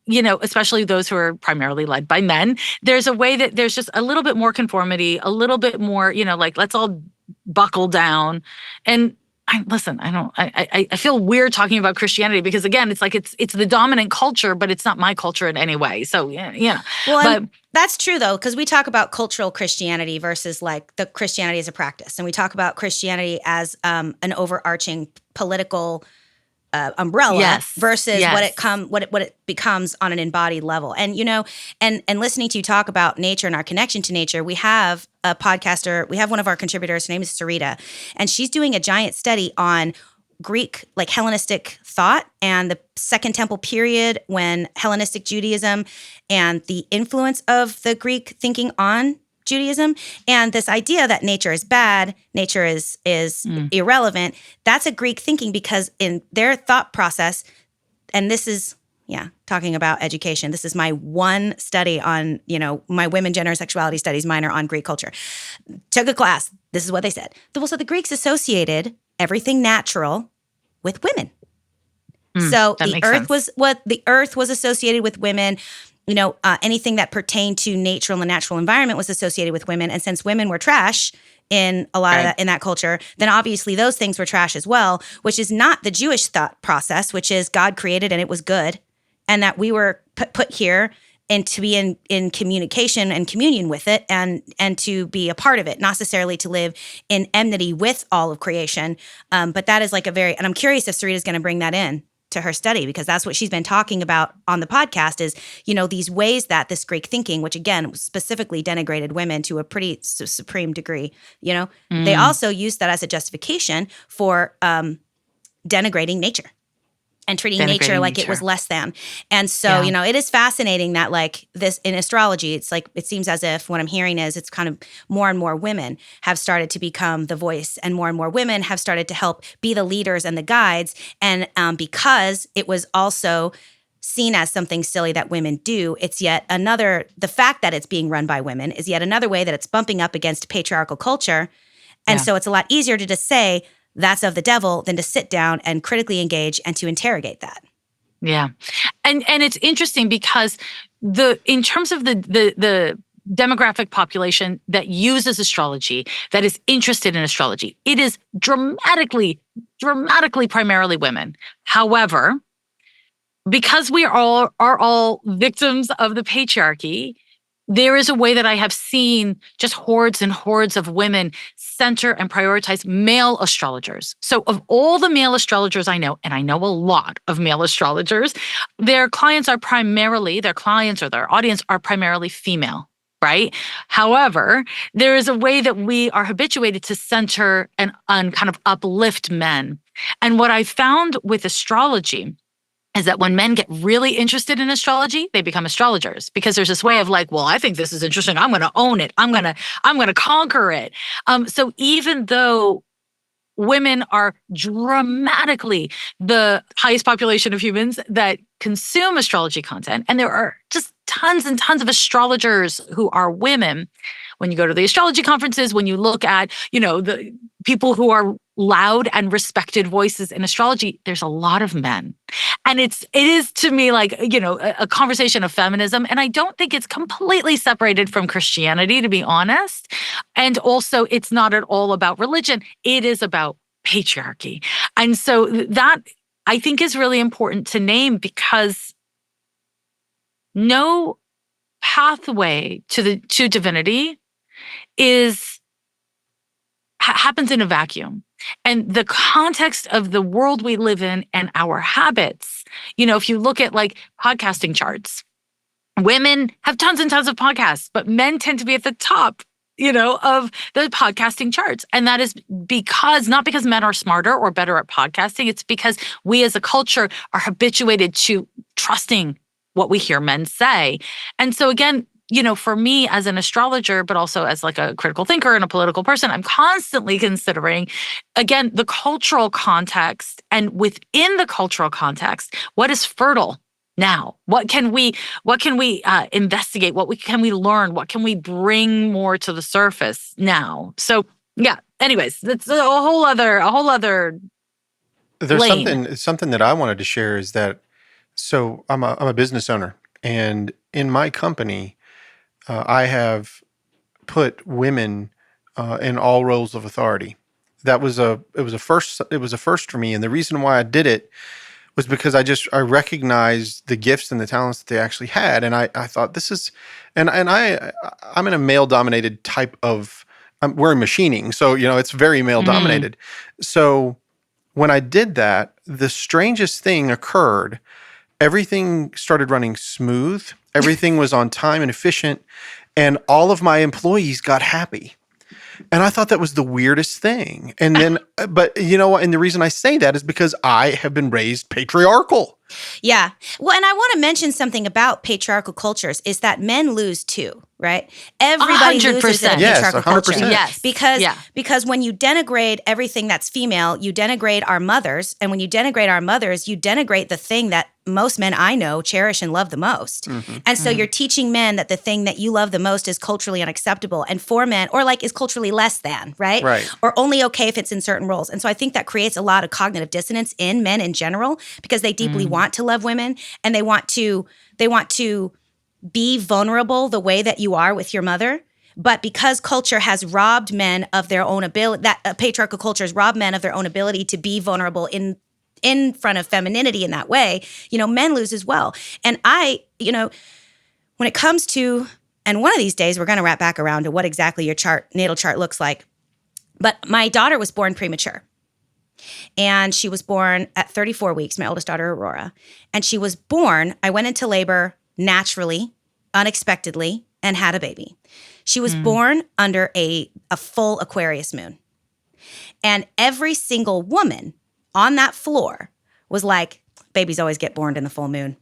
especially those who are primarily led by men, there's a way that there's just a little bit more conformity, a little bit more, like let's all buckle down. And I feel weird talking about Christianity because again, it's like it's the dominant culture, but it's not my culture in any way. So yeah. Well, that's true though, because we talk about cultural Christianity versus like the Christianity as a practice, and we talk about Christianity as an overarching political umbrella versus what it becomes on an embodied level. And and listening to you talk about nature and our connection to nature, we have a podcaster, we have one of our contributors, her name is Sarita, and she's doing a giant study on Greek, like Hellenistic thought and the Second Temple period when Hellenistic Judaism and the influence of the Greek thinking on Judaism, and this idea that nature is bad, nature is irrelevant. That's a Greek thinking because in their thought process, and this is talking about education. This is my one study on my women, gender, and sexuality studies minor on Greek culture. Took a class. This is what they said. So the Greeks associated everything natural with women. So the earth was associated with women. Anything that pertained to nature and the natural environment was associated with women. And since women were trash in a lot of that, in that culture, then obviously those things were trash as well, which is not the Jewish thought process, which is God created and it was good. And that we were put here and to be in communication and communion with it and to be a part of it, not necessarily to live in enmity with all of creation. But that is like and I'm curious if Sarita's going to bring that in to her study, because that's what she's been talking about on the podcast is, these ways that this Greek thinking, which again specifically denigrated women to a pretty supreme degree, they also used that as a justification for denigrating nature and treating nature like it was less than. And so, it is fascinating that like this in astrology, it's like, it seems as if what I'm hearing is it's kind of more and more women have started to become the voice and more women have started to help be the leaders and the guides. And because it was also seen as something silly that women do, it's yet another, the fact that it's being run by women is yet another way that it's bumping up against patriarchal culture. And so it's a lot easier to just say, that's of the devil than to sit down and critically engage and to interrogate that. Yeah. And it's interesting because in terms of the demographic population that uses astrology, that is interested in astrology, it is dramatically primarily women. However, because we are all victims of the patriarchy, there is a way that I have seen just hordes and hordes of women center and prioritize male astrologers. So of all the male astrologers I know, and I know a lot of male astrologers, their clients or their audience are primarily female, right? However, there is a way that we are habituated to center and kind of uplift men. And what I found with astrology is that when men get really interested in astrology, they become astrologers because there's this way of like, well, I think this is interesting. I'm going to own it. I'm going to conquer it. So even though women are dramatically the highest population of humans that consume astrology content, and there are just tons and tons of astrologers who are women. When you go to the astrology conferences, when you look at, the people who are loud and respected voices in astrology, there's a lot of men. And it is to me like, a conversation of feminism. And I don't think it's completely separated from Christianity, to be honest. And also it's not at all about religion. It is about patriarchy. And so that I think is really important to name because no pathway to divinity is happens in a vacuum. And the context of the world we live in and our habits, if you look at like podcasting charts, women have tons and tons of podcasts, but men tend to be at the top, of the podcasting charts. And that is not because men are smarter or better at podcasting. It's because we as a culture are habituated to trusting what we hear men say. And so again, for me as an astrologer, but also as like a critical thinker and a political person, I'm constantly considering, again, the cultural context, and within the cultural context, what is fertile now? What can we investigate? Can we learn? What can we bring more to the surface now? So yeah. Anyways, that's a whole other. There's lane. something that I wanted to share is that. So I'm a business owner, and in my company, I have put women in all roles of authority. It was a first for me, and the reason why I did it was because I recognized the gifts and the talents that they actually had, and I thought this is, and I'm in a male dominated type of, we're in machining, so it's very male dominated. So when I did that, the strangest thing occurred. Everything started running smooth. Everything was on time and efficient, and all of my employees got happy. And I thought that was the weirdest thing. And then, but you know what? And the reason I say that is because I have been raised patriarchal. Yeah. Well, and I want to mention something about patriarchal cultures is that men lose too, right? Everybody 100%. loses in a Yes, patriarchal 100%. culture. Yes. Because when you denigrate everything that's female, you denigrate our mothers. And when you denigrate our mothers, you denigrate the thing that most men I know cherish and love the most. And so you're teaching men that the thing that you love the most is culturally unacceptable. And for men, or like is culturally less than, right? Right. Or only okay if it's in certain roles. And so I think that creates a lot of cognitive dissonance in men in general because they deeply want to love women and they want to be vulnerable the way that you are with your mother. But because culture has robbed men of their own ability, that patriarchal culture has robbed men of their own ability to be vulnerable in front of femininity in that way, men lose as well. And when it comes to, and one of these days we're going to wrap back around to what exactly your natal chart looks like. But my daughter was born premature. And she was born at 34 weeks, my oldest daughter, Aurora. And she was born, I went into labor naturally, unexpectedly, and had a baby. She was born under a full Aquarius moon. And every single woman on that floor was like, babies always get born in the full moon.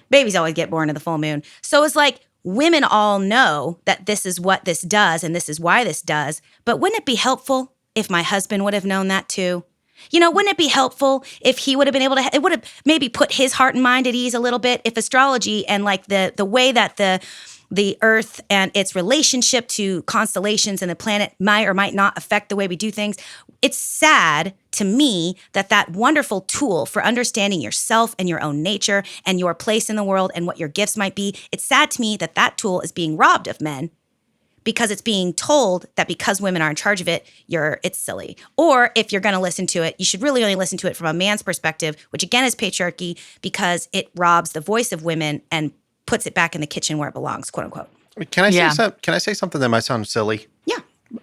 Babies always get born in the full moon. So it's like, women all know that this is what this does and this is why this does. But wouldn't it be helpful if my husband would have known that too? Wouldn't it be helpful if he would have been able to, it would have maybe put his heart and mind at ease a little bit if astrology and like the way that the earth and its relationship to constellations and the planet might or might not affect the way we do things. It's sad to me that wonderful tool for understanding yourself and your own nature and your place in the world and what your gifts might be. It's sad to me that tool is being robbed of men because it's being told that because women are in charge of it, it's silly. Or if you're going to listen to it, you should really only listen to it from a man's perspective, which again is patriarchy because it robs the voice of women and puts it back in the kitchen where it belongs, quote unquote. Can I say something that might sound silly? Yeah.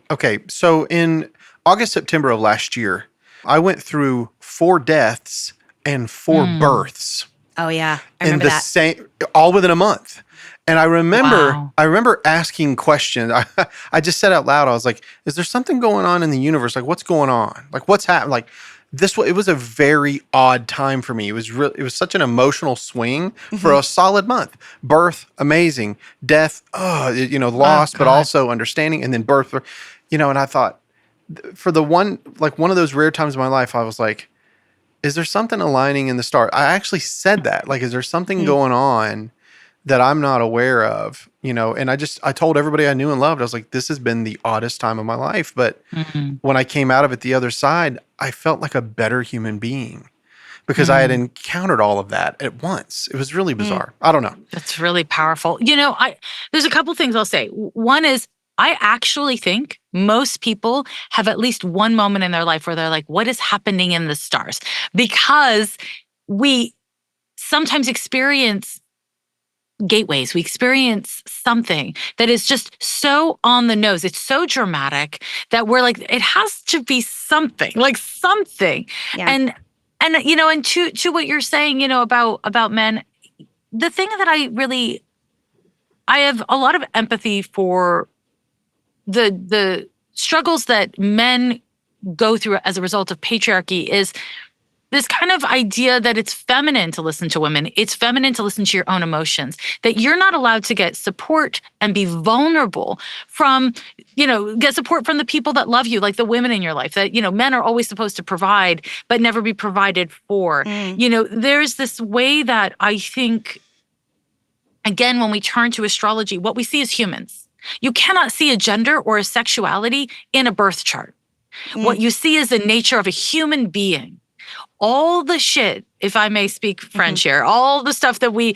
Okay. So in August, September of last year, I went through 4 deaths and 4 births. Oh yeah. I remember that. All within a month. And I remember asking questions. I just said out loud, I was like, is there something going on in the universe? Like, what's going on? Like, what's happening? Like, it was a very odd time for me. It was such an emotional swing for a solid month. Birth, amazing. Death, loss, but also understanding. And then birth, and I thought, for one of those rare times in my life, I was like, is there something aligning in the stars? I actually said that. Like, is there something going on that I'm not aware of, and I told everybody I knew and loved, I was like, this has been the oddest time of my life. But when I came out of it the other side, I felt like a better human being because I had encountered all of that at once. It was really bizarre. I don't know. That's really powerful. There's a couple things I'll say. One is, I actually think most people have at least one moment in their life where they're like, what is happening in the stars? Because we sometimes experience gateways. We experience something that is just so on the nose. It's so dramatic that we're like, it has to be something, like something. Yeah. And to what you're saying, about men, the thing that I have a lot of empathy for the struggles that men go through as a result of patriarchy is this kind of idea that it's feminine to listen to women. It's feminine to listen to your own emotions, that you're not allowed to get support and be vulnerable from, get support from the people that love you, like the women in your life, that, men are always supposed to provide, but never be provided for. There's this way that I think, again, when we turn to astrology, what we see is humans. You cannot see a gender or a sexuality in a birth chart. What you see is the nature of a human being. All the shit, if I may speak French here, all the stuff that we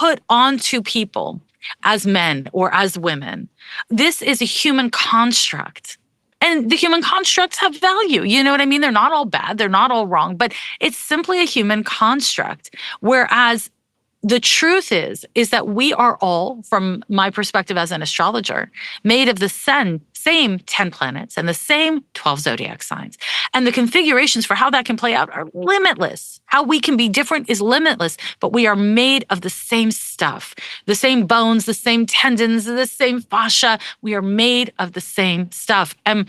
put onto people as men or as women, this is a human construct. And the human constructs have value. You know what I mean? They're not all bad. They're not all wrong, but it's simply a human construct. Whereas the truth is that we are all, from my perspective as an astrologer, made of the same 10 planets and the same 12 zodiac signs. And the configurations for how that can play out are limitless. How we can be different is limitless, but we are made of the same stuff, the same bones, the same tendons, the same fascia. We are made of the same stuff. And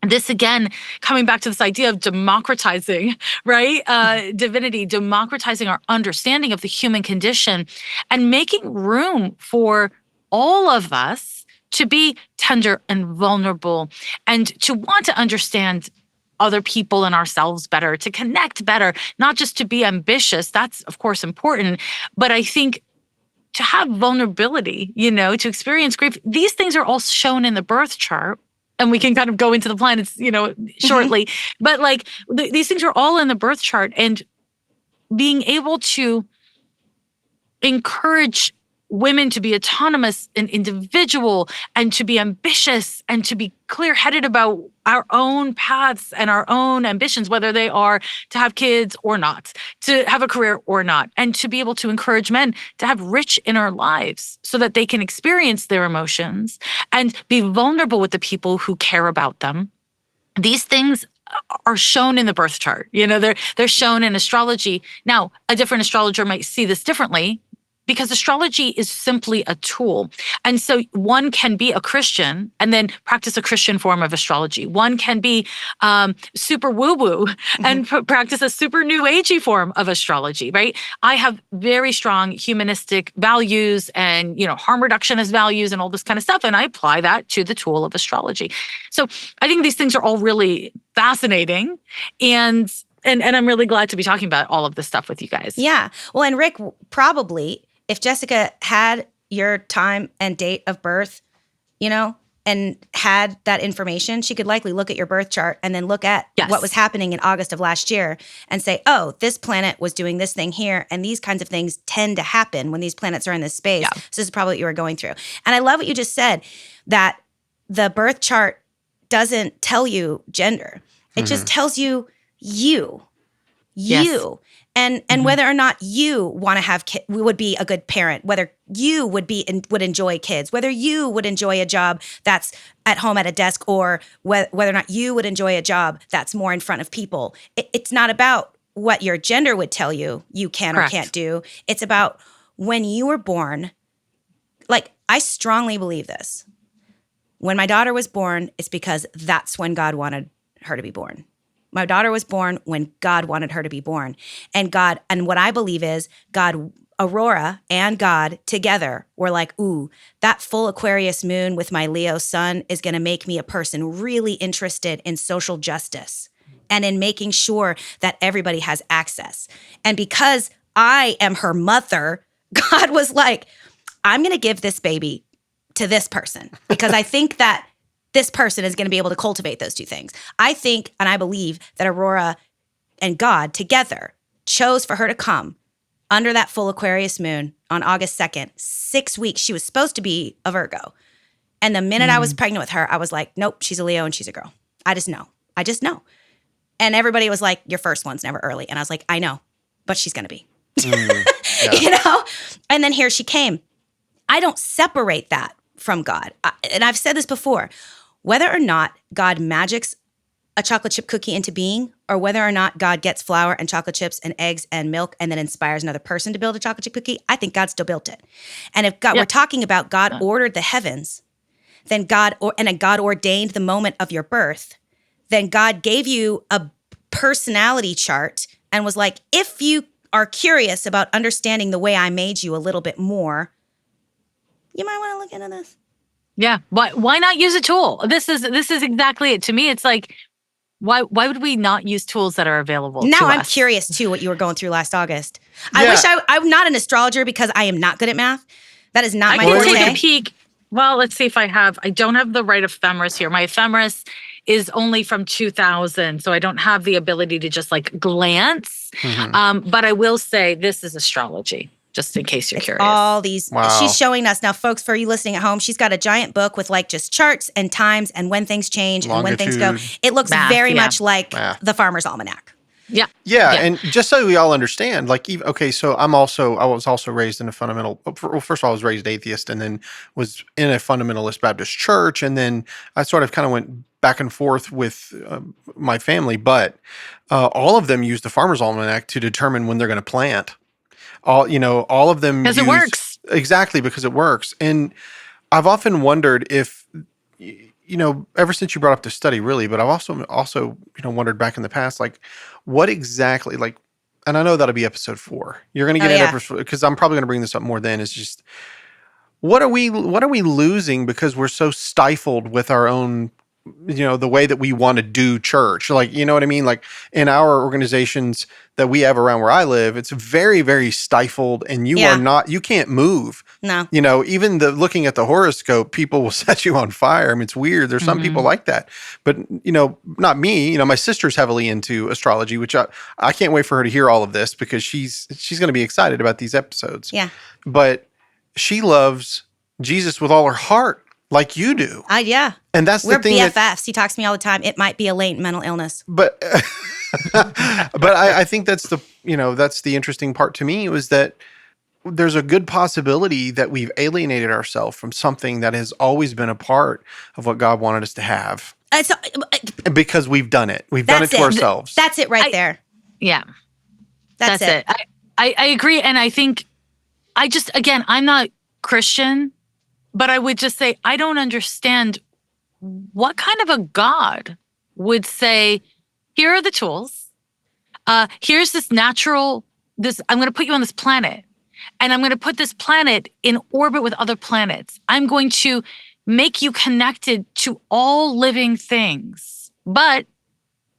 this, again, coming back to this idea of democratizing, right? Divinity, democratizing our understanding of the human condition and making room for all of us to be tender and vulnerable and to want to understand other people and ourselves better, to connect better, not just to be ambitious. That's, of course, important. But I think to have vulnerability, to experience grief, these things are all shown in the birth chart. And we can kind of go into the planets, shortly. But like these things are all in the birth chart, and being able to encourage women to be autonomous and individual and to be ambitious and to be clear-headed about our own paths and our own ambitions, whether they are to have kids or not, to have a career or not, and to be able to encourage men to have rich inner lives so that they can experience their emotions and be vulnerable with the people who care about them. These things are shown in the birth chart. They're shown in astrology. Now, a different astrologer might see this differently, because astrology is simply a tool. And so one can be a Christian and then practice a Christian form of astrology. One can be super woo-woo and practice a super new agey form of astrology, right? I have very strong humanistic values and, harm reductionist values and all this kind of stuff. And I apply that to the tool of astrology. So I think these things are all really fascinating. And I'm really glad to be talking about all of this stuff with you guys. Yeah. Well, and Rick, probably, if Jessica had your time and date of birth, and had that information, she could likely look at your birth chart and then look at what was happening in August of last year and say, oh, this planet was doing this thing here. And these kinds of things tend to happen when these planets are in this space. Yeah. So this is probably what you were going through. And I love what you just said, that the birth chart doesn't tell you gender. It just tells you. Yes. And whether or not you want to have kids, would be a good parent, whether you would enjoy kids, whether you would enjoy a job that's at home at a desk, or whether or not you would enjoy a job that's more in front of people. It's not about what your gender would tell you can Correct. Or can't do. It's about when you were born. Like, I strongly believe this. When my daughter was born, it's because that's when God wanted her to be born. My daughter was born when God wanted her to be born. And what I believe is God, Aurora and God together were like, ooh, that full Aquarius moon with my Leo sun is going to make me a person really interested in social justice and in making sure that everybody has access. And because I am her mother, God was like, I'm going to give this baby to this person because I think that this person is going to be able to cultivate those two things. I think and I believe that Aurora and God together chose for her to come under that full Aquarius moon on August 2nd, 6 weeks. She was supposed to be a Virgo. And the minute I was pregnant with her, I was like, nope, she's a Leo and she's a girl. I just know. And everybody was like, your first one's never early. And I was like, I know, but she's going to be. And then here she came. I don't separate that from God. And I've said this before, whether or not God magics a chocolate chip cookie into being, or whether or not God gets flour and chocolate chips and eggs and milk and then inspires another person to build a chocolate chip cookie, I think God still built it. And if God, we're talking about God ordered the heavens, then God ordained the moment of your birth, then God gave you a personality chart and was like, if you are curious about understanding the way I made you a little bit more, you might want to look into this. Yeah. Why not use a tool? This is exactly it. To me, it's like, why would we not use tools that are available now to I'm us? curious, too, what you were going through last August. I wish I'm not an astrologer because I am not good at math. That is not my I forte. can take a peek. Well, let's see if I don't have the right ephemeris here. My ephemeris is only from 2000, so I don't have the ability to just like glance. But I will say this is astrology, just in case you're curious. All these, Wow. she's showing us now, folks, for you listening at home, she's got a giant book with like just charts and times and when things change and when things go. Longitude. It looks Math, very yeah. much like Math. the Farmer's Almanac. Yeah. Yeah, and just so we all understand, like, so I was also raised in a fundamental. Well, first of all, I was raised atheist, and then was in a fundamentalist Baptist church, and then I sort of kind of went back and forth with my family. But all of them use the Farmer's Almanac to determine when they're going to plant. All of them Because it works. Exactly, because it works. And I've often wondered if, ever since you brought up the study, really, but I've also wondered back in the past, like, what exactly, like, and I know that'll be episode 4. You're going to get it because I'm probably going to bring this up more then. Is just what are we losing because we're so stifled with our own, the way that we want to do church, like, you know what I mean? Like in our organizations that we have around where I live, it's very, very stifled, and you can't move. No. Even looking at the horoscope, people will set you on fire. I mean, it's weird. There's some people like that, but not me. My sister's heavily into astrology, which I can't wait for her to hear all of this because she's going to be excited about these episodes. Yeah. But she loves Jesus with all her heart, like you do. Yeah. And that's We're the thing. BFFs. He talks to me all the time. It might be a latent mental illness. But I think that's the interesting part to me, was that there's a good possibility that we've alienated ourselves from something that has always been a part of what God wanted us to have. Because we've done it. We've done it to ourselves. That's it right there. Yeah. That's it. I agree. And I think I'm not Christian, but I would just say, I don't understand what kind of a God would say, here are the tools. Here's I'm going to put you on this planet, and I'm going to put this planet in orbit with other planets. I'm going to make you connected to all living things, but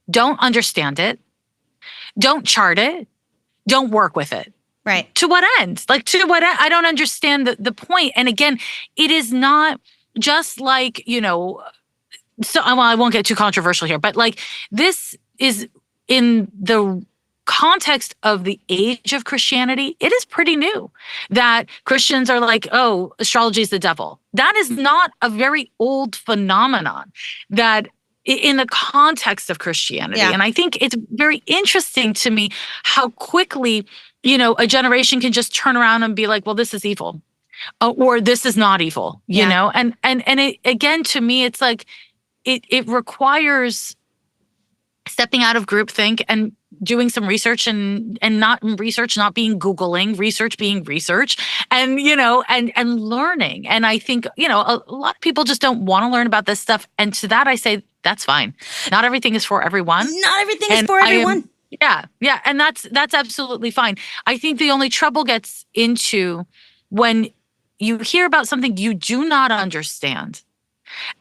don't understand it. Don't chart it. Don't work with it. Right. To what end? Like, to what end? I don't understand the point. And again, it is not just like, so I won't get too controversial here, but like, this is in the context of the age of Christianity, it is pretty new that Christians are like, oh, astrology is the devil. That is not a very old phenomenon that in the context of Christianity. Yeah. And I think it's very interesting to me how quickly, a generation can just turn around and be like, well, this is evil, or this is not evil, you know? And it, again, to me, it's like, it requires stepping out of groupthink and doing some research and not research, not being Googling, research being research, and, and learning. And I think, a lot of people just don't want to learn about this stuff. And to that, I say, that's fine. Not everything is for everyone. Not everything is for everyone. Yeah. And that's absolutely fine. I think the only trouble gets into when you hear about something you do not understand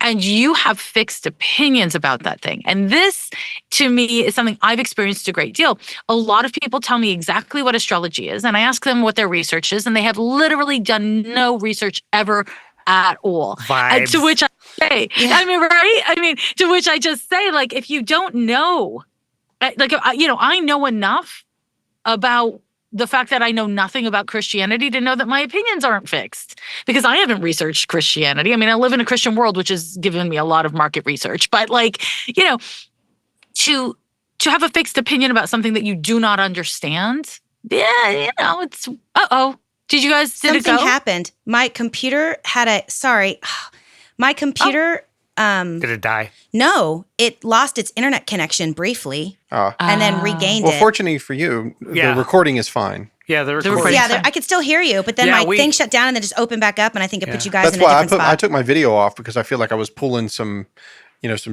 and you have fixed opinions about that thing. And this, to me, is something I've experienced a great deal. A lot of people tell me exactly what astrology is, and I ask them what their research is, and they have literally done no research ever at all. Vibes. To which I say, right? To which I just say, like, if you don't know, like, I know enough about the fact that I know nothing about Christianity to know that my opinions aren't fixed, because I haven't researched Christianity. I mean, I live in a Christian world, which has given me a lot of market research, but like, to have a fixed opinion about something that you do not understand, it's, Did you guys, did Something it go? happened. My computer had my computer, Did it die? no, it lost its internet connection briefly Uh, and then regained well, it. fortunately for you, Yeah. the recording is fine. Yeah, the recording- recording. Yeah, fine. I could still hear you, but then Yeah, my thing shut down and then just opened back up, and I think it put Yeah. you guys That's in a why different I spot. took my video off because I feel like I was pulling some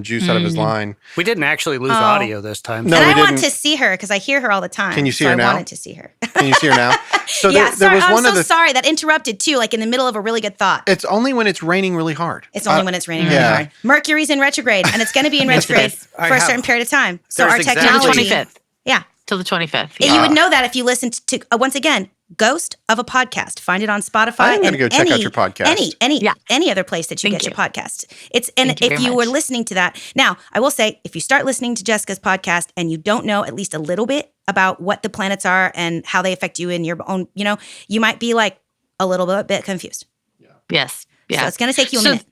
juice out of his line. We didn't actually lose audio this time. No, and we I want didn't. to see her because I hear her all the time. Can you see so her now? I wanted to see her. Can you see her now? So Yeah, there sorry. was I'm one so of the. sorry. That interrupted too, like in the middle of a really good thought. It's only when it's raining really hard. It's only when it's raining really yeah. hard. Mercury's in retrograde, and it's going to be in Yes, it retrograde is. for a certain period of time. So There's our exactly- Till the technology. 25th. Yeah. Till the 25th. And you would know that if you listened to once again, Ghost of a Podcast. Find it on Spotify. I'm gonna and go check out your podcast. Any other place that you Thank get you. your podcast. And Thank you if very you were much. listening to that, now I will say, if you start listening to Jessica's podcast and you don't know at least a little bit about what the planets are and how they affect you in your own, you might be like a little bit confused. Yes. Yeah. So it's going to take you a So- minute.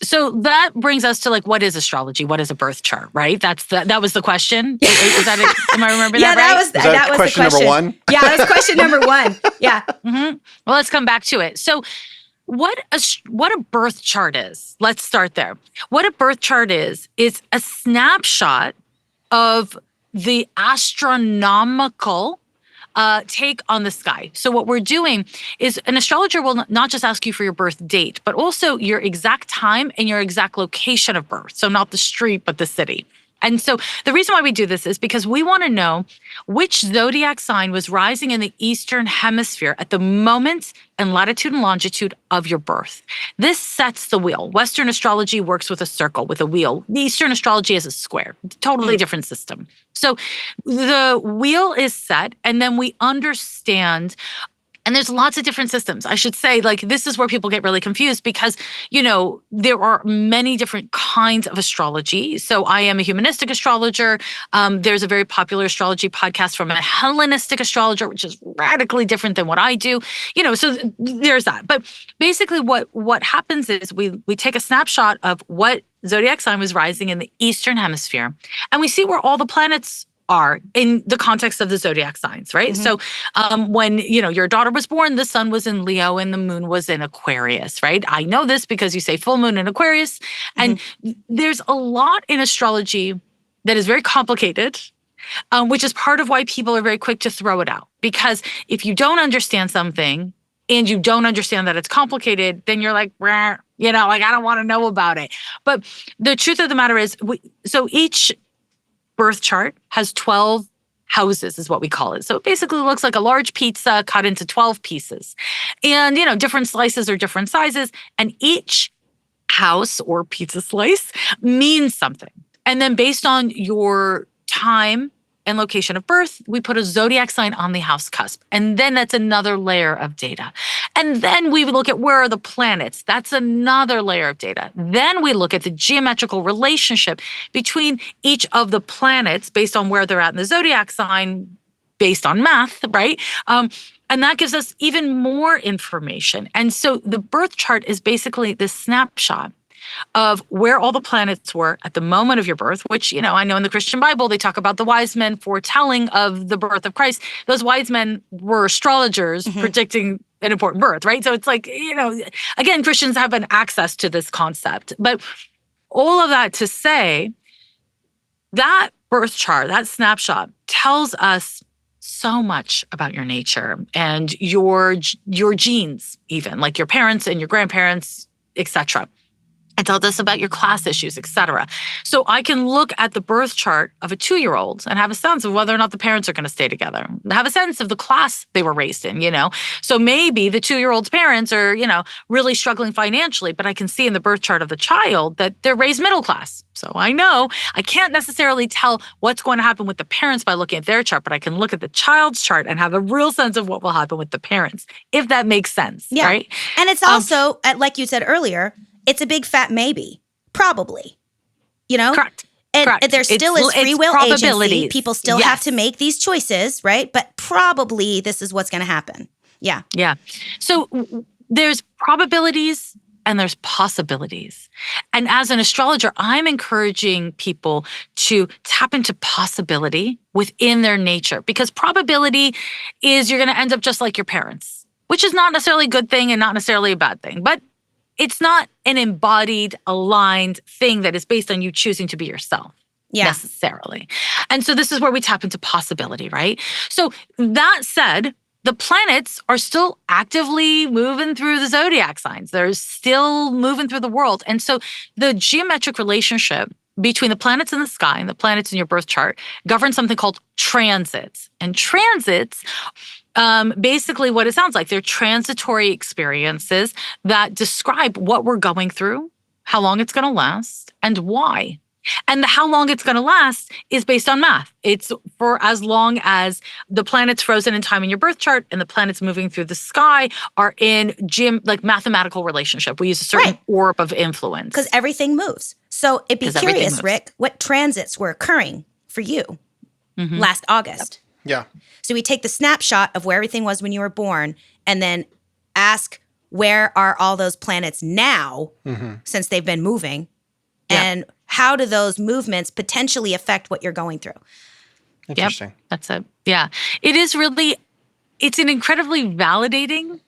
So that brings us to like, what is astrology? What is a birth chart? Right? That was the question. Is that it? Am I remembering Yeah, that right? Is that was question the number question. one? Yeah, that was question number one. Yeah. Well, let's come back to it. So, what a birth chart is? Let's start there. What a birth chart is a snapshot of the astronomical take on the sky. So what we're doing is an astrologer will not just ask you for your birth date, but also your exact time and your exact location of birth. So not the street, but the city. And so the reason why we do this is because we want to know which zodiac sign was rising in the Eastern Hemisphere at the moment and latitude and longitude of your birth. This sets the wheel. Western astrology works with a circle, with a wheel. The Eastern astrology is a square, totally different system. So the wheel is set, and then we understand. And there's lots of different systems. I should say, like, this is where people get really confused because, there are many different kinds of astrology. So I am a humanistic astrologer. There's a very popular astrology podcast from a Hellenistic astrologer, which is radically different than what I do. So there's that. But basically what happens is we take a snapshot of what zodiac sign was rising in the Eastern Hemisphere, and we see where all the planets are in the context of the zodiac signs, right? So when, your daughter was born, the sun was in Leo and the moon was in Aquarius, right? I know this because you say full moon in Aquarius. And there's a lot in astrology that is very complicated, which is part of why people are very quick to throw it out. Because if you don't understand something and you don't understand that it's complicated, then you're like, I don't want to know about it. But the truth of the matter is, so each birth chart has 12 houses is what we call it. So it basically looks like a large pizza cut into 12 pieces. And, different slices are different sizes. And each house or pizza slice means something. And then based on your time and location of birth, we put a zodiac sign on the house cusp. And then that's another layer of data. And then we look at where are the planets. That's another layer of data. Then we look at the geometrical relationship between each of the planets based on where they're at in the zodiac sign, based on math, right? And that gives us even more information. And so the birth chart is basically this snapshot of where all the planets were at the moment of your birth, which, I know in the Christian Bible, they talk about the wise men foretelling of the birth of Christ. Those wise men were astrologers predicting an important birth, right? So it's like, again, Christians have an access to this concept. But all of that to say, that birth chart, that snapshot tells us so much about your nature and your genes, even like your parents and your grandparents, etc. It tells us about your class issues, et cetera. So I can look at the birth chart of a 2-year-old and have a sense of whether or not the parents are going to stay together, have a sense of the class they were raised in, So maybe the 2-year-old's parents are, really struggling financially, but I can see in the birth chart of the child that they're raised middle class. So I know I can't necessarily tell what's going to happen with the parents by looking at their chart, but I can look at the child's chart and have a real sense of what will happen with the parents, if that makes sense, right? And it's also, like you said earlier, it's a big fat maybe, probably, Correct. And Correct. there still is free will agency. Probabilities. People still have to make these choices, right? But probably this is what's going to happen. Yeah. Yeah. So there's probabilities and there's possibilities. And as an astrologer, I'm encouraging people to tap into possibility within their nature, because probability is you're going to end up just like your parents. which is not necessarily a good thing and not necessarily a bad thing, but it's not an embodied, aligned thing that is based on you choosing to be yourself. Yeah. Necessarily. And so this is where we tap into possibility, right? So that said, the planets are still actively moving through the zodiac signs. They're still moving through the world. And so the geometric relationship between the planets in the sky and the planets in your birth chart governs something called transits. And transits, basically what it sounds like, they're transitory experiences that describe what we're going through, how long it's going to last, and why. And how long it's going to last is based on math. It's for as long as the planets frozen in time in your birth chart and the planets moving through the sky are in like mathematical relationship. We use a certain orb of influence. Because everything moves. So it'd be curious, Rick, what transits were occurring for you last August. Yeah. So we take the snapshot of where everything was when you were born and then ask, where are all those planets now since they've been moving? And how do those movements potentially affect what you're going through? Interesting. Yep, that's it. Yeah. It is really, it's an incredibly validating,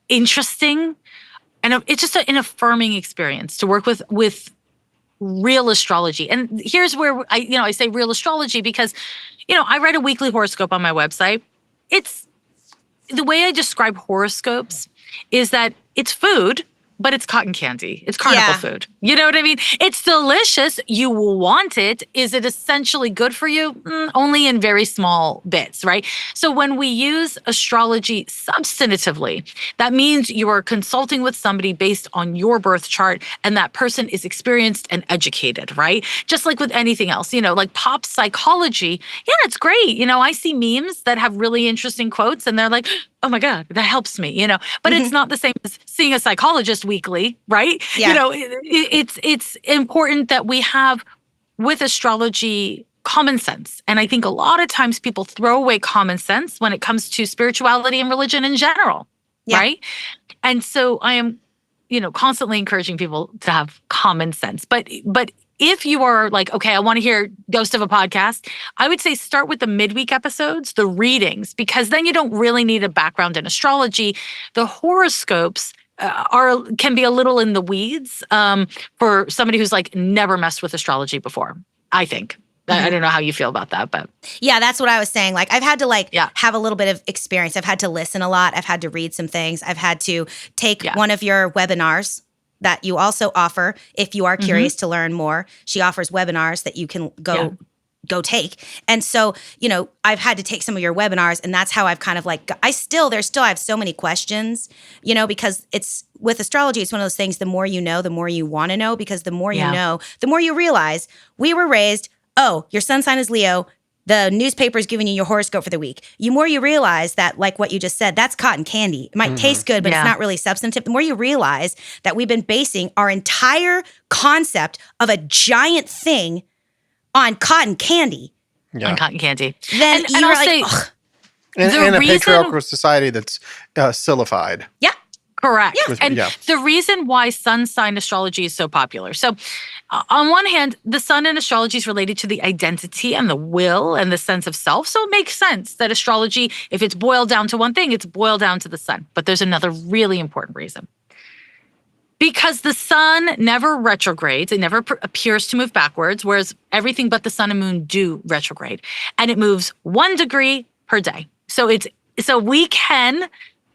interesting, and it's just an affirming experience to work with real astrology. And here's where I say real astrology because, I write a weekly horoscope on my website. It's the way I describe horoscopes is that it's food, but it's cotton candy. It's carnival food. You know what I mean? It's delicious. You will want it. Is it essentially good for you? Only in very small bits, right? So when we use astrology substantively, that means you are consulting with somebody based on your birth chart, and that person is experienced and educated, right? Just like with anything else, like pop psychology. Yeah, it's great. I see memes that have really interesting quotes, and they're like, oh my God, that helps me, but it's not the same as seeing a psychologist weekly, right? Yeah. It's important that we have with astrology common sense. And I think a lot of times people throw away common sense when it comes to spirituality and religion in general, right? And so I am, constantly encouraging people to have common sense. But if you are like, okay, I want to hear Ghost of a Podcast, I would say start with the midweek episodes, the readings, because then you don't really need a background in astrology. The horoscopes can be a little in the weeds for somebody who's like never messed with astrology before, I think. I don't know how you feel about that, but. Yeah, that's what I was saying. Like, I've had to have a little bit of experience. I've had to listen a lot. I've had to read some things. I've had to take one of your webinars that you also offer if you are curious to learn more. She offers webinars that you can go take. And so, I've had to take some of your webinars, and that's how I've kind of like, I have so many questions, because it's with astrology, it's one of those things, the more you know, the more you want to know, because the more you know, the more you realize we were raised, your sun sign is Leo. The newspaper is giving you your horoscope for the week. The more you realize that, like what you just said, that's cotton candy. It might taste good, but it's not really substantive. The more you realize that we've been basing our entire concept of a giant thing on cotton candy. On cotton candy. Then and I'll say, and a patriarchal society that's sillified. Yeah. Correct. And the reason why sun sign astrology is so popular. So on one hand, the sun in astrology is related to the identity and the will and the sense of self. So it makes sense that astrology, if it's boiled down to one thing, it's boiled down to the sun. But there's another really important reason. Because the sun never retrogrades, it never appears to move backwards, whereas everything but the sun and moon do retrograde. And it moves 1 degree per day. So we can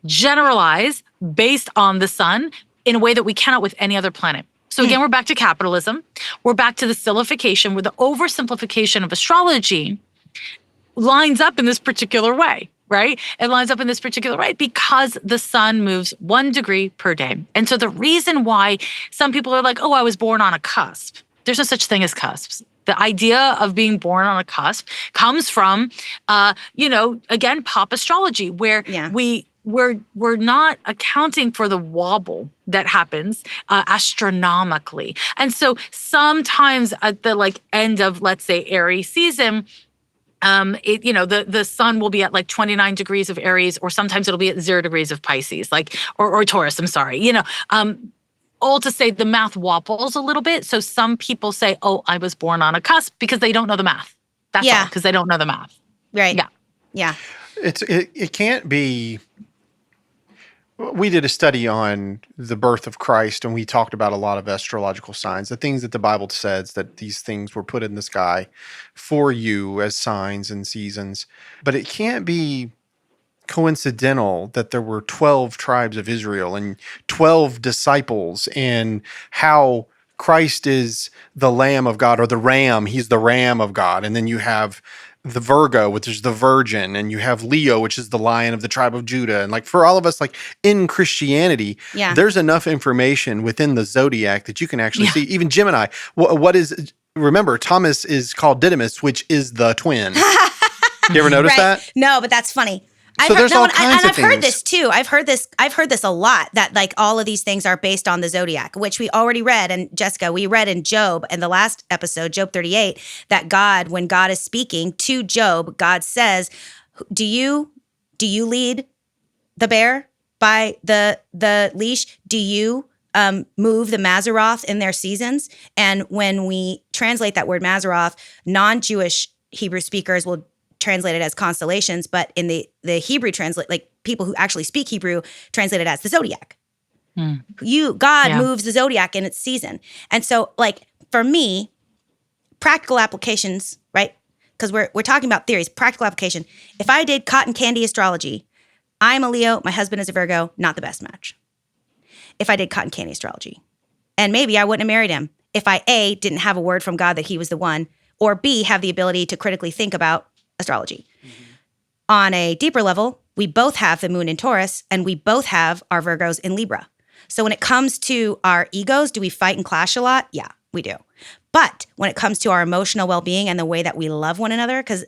generalize based on the sun in a way that we cannot with any other planet. So again, we're back to capitalism. We're back to the sillification, where the oversimplification of astrology lines up in this particular way, right? It lines up in this particular way because the sun moves 1 degree per day. And so the reason why some people are like, I was born on a cusp. There's no such thing as cusps. The idea of being born on a cusp comes from, again, pop astrology, where we're not accounting for the wobble that happens astronomically. And so sometimes at the end of, let's say, Aries season, the sun will be at 29 degrees of Aries, or sometimes it'll be at 0 degrees of Pisces, or Taurus, I'm sorry, all to say the math wobbles a little bit. So some people say, I was born on a cusp, because they don't know the math. That's all, because they don't know the math. Right. Yeah. Yeah. It can't be we did a study on the birth of Christ, and we talked about a lot of astrological signs, the things that the Bible says that these things were put in the sky for you as signs and seasons. But it can't be coincidental that there were 12 tribes of Israel and 12 disciples, and how Christ is the Lamb of God, or the Ram. He's the Ram of God. And then you have the Virgo, which is the Virgin, and you have Leo, which is the Lion of the tribe of Judah. And like for all of us, like in Christianity, there's enough information within the zodiac that you can actually see. Even Gemini, what is, remember, Thomas is called Didymus, which is the twin. You ever notice that? No, but that's funny. So there's all kinds of I've things. heard this too. I've heard this a lot, that like all of these things are based on the zodiac, which we already read. And Jessica, we read in Job in the last episode, Job 38, that God, when God is speaking to Job, God says, do you lead the bear by the leash? Do you move the Mazzaroth in their seasons? And when we translate that word Mazzaroth, non-Jewish Hebrew speakers will translate it as constellations, but in the Hebrew translate, like people who actually speak Hebrew, translate it as the zodiac. God moves the zodiac in its season. And so like for me, practical applications, right? Because we're talking about theories, practical application. If I did cotton candy astrology, I'm a Leo, my husband is a Virgo, not the best match. If I did cotton candy astrology. And maybe I wouldn't have married him if I A, didn't have a word from God that he was the one, or B, have the ability to critically think about astrology. On a deeper level, we both have the moon in Taurus, and we both have our Virgos in Libra. So when it comes to our egos, do we fight and clash a lot? Yeah, we do. But when it comes to our emotional well-being and the way that we love one another, because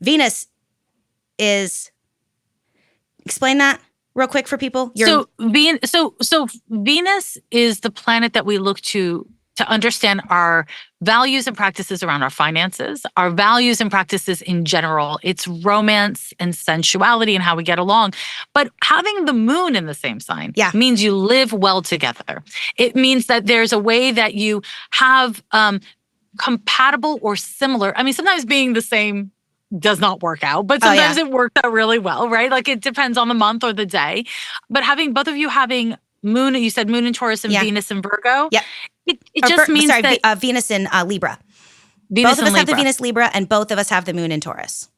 Venus is, explain that real quick for people. So Venus is the planet that we look to understand our values and practices around our finances, our values and practices in general. It's romance and sensuality and how we get along. But having the moon in the same sign means you live well together. It means that there's a way that you have compatible or similar. I mean, sometimes being the same does not work out, but sometimes it works out really well, right? Like it depends on the month or the day. But having both of you having moon, you said moon in Taurus and Venus in Virgo. Yep. It just means that Venus in Libra. Venus both of us Libra. have the Venus Libra, and both of us have the moon in Taurus.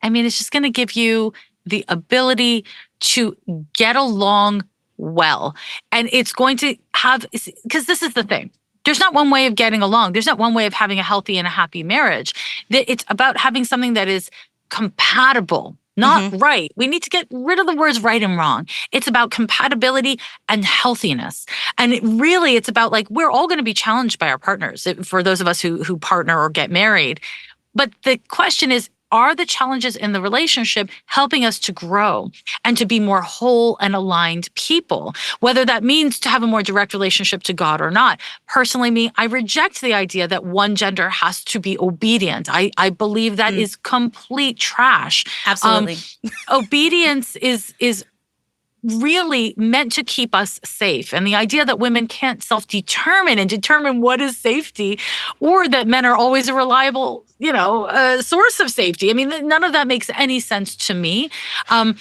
I mean, it's just going to give you the ability to get along well. And it's going to have, because this is the thing. There's not one way of getting along. There's not one way of having a healthy and a happy marriage. It's about having something that is compatible. Not right. We need to get rid of the words right and wrong. It's about compatibility and healthiness. And it's about like, we're all going to be challenged by our partners, for those of us who partner or get married. But the question is, are the challenges in the relationship helping us to grow and to be more whole and aligned people? Whether that means to have a more direct relationship to God or not. Personally, I reject the idea that one gender has to be obedient. I believe that is complete trash. Absolutely. Obedience is really meant to keep us safe. And the idea that women can't self-determine and determine what is safety, or that men are always a reliable, source of safety. I mean, none of that makes any sense to me. I'm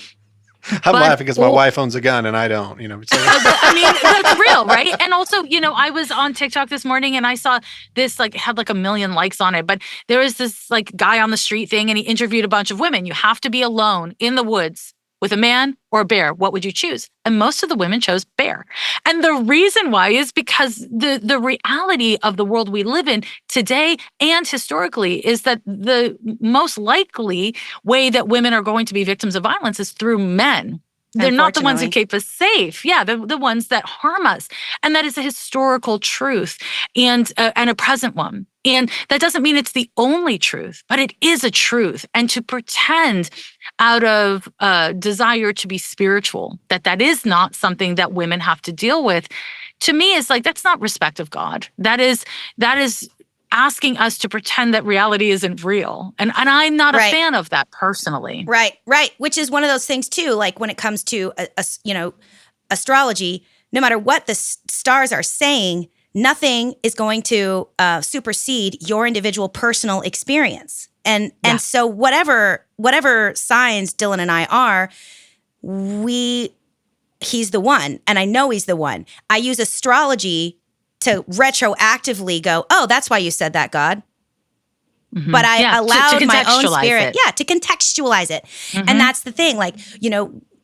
laughing because my wife owns a gun and I don't, I mean, that's real, right? And also, I was on TikTok this morning and I saw this, like, had like 1 million likes on it, but there was this like guy on the street thing and he interviewed a bunch of women. You have to be alone in the woods with a man or a bear. What would you choose? And most of the women chose bear. And the reason why is because the reality of the world we live in today and historically is that the most likely way that women are going to be victims of violence is through men. They're not the ones who keep us safe. Yeah, they're the ones that harm us. And that is a historical truth and a present one. And that doesn't mean it's the only truth, but it is a truth. And to pretend out of desire to be spiritual, that is not something that women have to deal with, to me is like, that's not respect of God. That is asking us to pretend that reality isn't real. And I'm not a fan of that personally. Right. Which is one of those things too, like when it comes to, astrology, no matter what the stars are saying, nothing is going to supersede your individual personal experience. And so whatever signs Dylan and I are, he's the one, and I know he's the one. I use astrology to retroactively go, oh, that's why you said that, God. Mhm. But I allowed to my own contextualize spirit, it. to contextualize it. And that's the thing, like,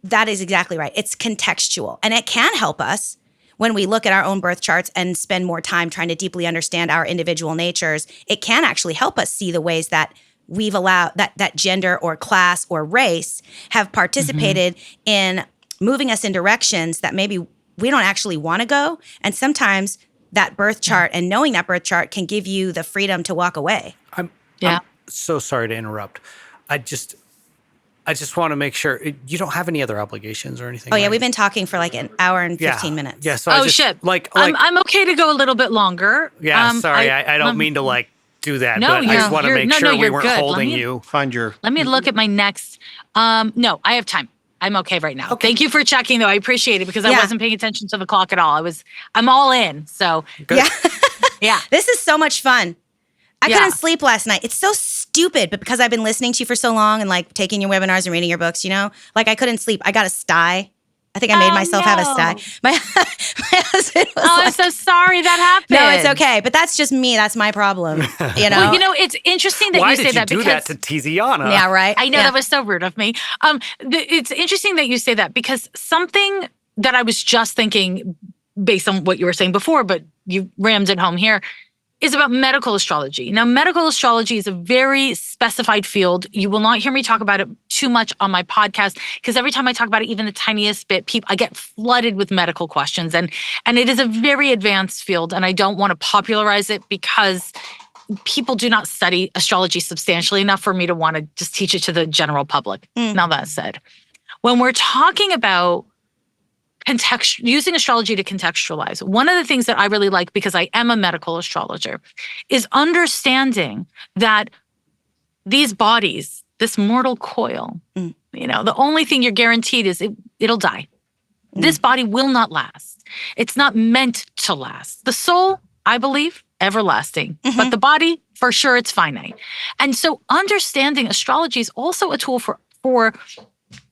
that is exactly right. It's contextual, and it can help us when we look at our own birth charts and spend more time trying to deeply understand our individual natures. It can actually help us see the ways that we've allowed that gender or class or race have participated in moving us in directions that maybe we don't actually want to go. And sometimes that birth chart and knowing that birth chart can give you the freedom to walk away. I'm Yeah. so sorry to interrupt. I just want to make sure you don't have any other obligations or anything. Oh yeah, right? we've been talking for like an hour and 15 minutes. Yeah. So I Oh just, shit. Like I'm okay to go a little bit longer. yeah. Sorry, I don't mean to like do that, No, but I just want to you're- make no, sure no, we you're weren't good. holding you. Find your. Let me look at my next. No, I have time. I'm okay right now. Thank you for checking, though. I appreciate it because I Yeah. wasn't paying attention to the clock at all. I'm all in. So Good. Yeah. yeah. This is so much fun. I Yeah. couldn't sleep last night. It's so stupid, but because I've been listening to you for so long and like taking your webinars and reading your books, like I couldn't sleep. I got a sty. I think I made Oh, myself have a sty. no. My husband was Oh, I'm like, so sorry that happened. no, it's okay. But that's just me. That's my problem. Well, it's interesting that Why you did say you that do because that to Tiziana? Yeah, right. I know Yeah. that was so rude of me. It's interesting that you say that because something that I was just thinking based on what you were saying before, but you rammed it home here, is about medical astrology. Now, medical astrology is a very specified field. You will not hear me talk about it too much on my podcast because every time I talk about it, even the tiniest bit, I get flooded with medical questions. And it is a very advanced field, and I don't want to popularize it because people do not study astrology substantially enough for me to want to just teach it to the general public. Now, that said, when we're talking about using astrology to contextualize, one of the things that I really like, because I am a medical astrologer, is understanding that these bodies, this mortal coil, the only thing you're guaranteed is it'll die. This body will not last. It's not meant to last. The soul, I believe, everlasting, but the body, for sure, it's finite. And so understanding astrology is also a tool for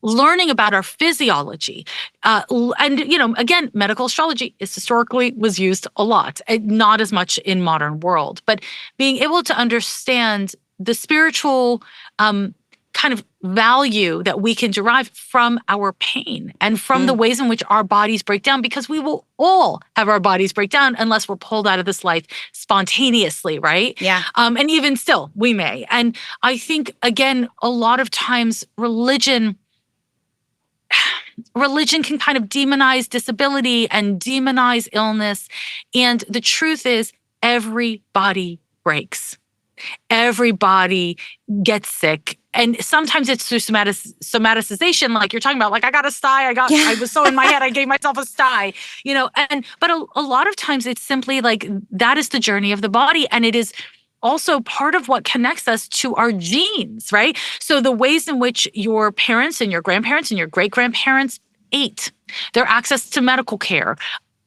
learning about our physiology. And, again, medical astrology historically was used a lot, not as much in modern world, but being able to understand the spiritual kind of value that we can derive from our pain and from the ways in which our bodies break down, because we will all have our bodies break down unless we're pulled out of this life spontaneously, right? Yeah. And even still, we may. And I think, again, a lot of times religion can kind of demonize disability and demonize illness. And the truth is, everybody breaks. Everybody gets sick. And sometimes it's through somaticization, like you're talking about, like I got a sty, I was so in my head, I gave myself a sty, but a lot of times it's simply like that is the journey of the body. And it is also part of what connects us to our genes, right? So the ways in which your parents and your grandparents and your great-grandparents ate, their access to medical care,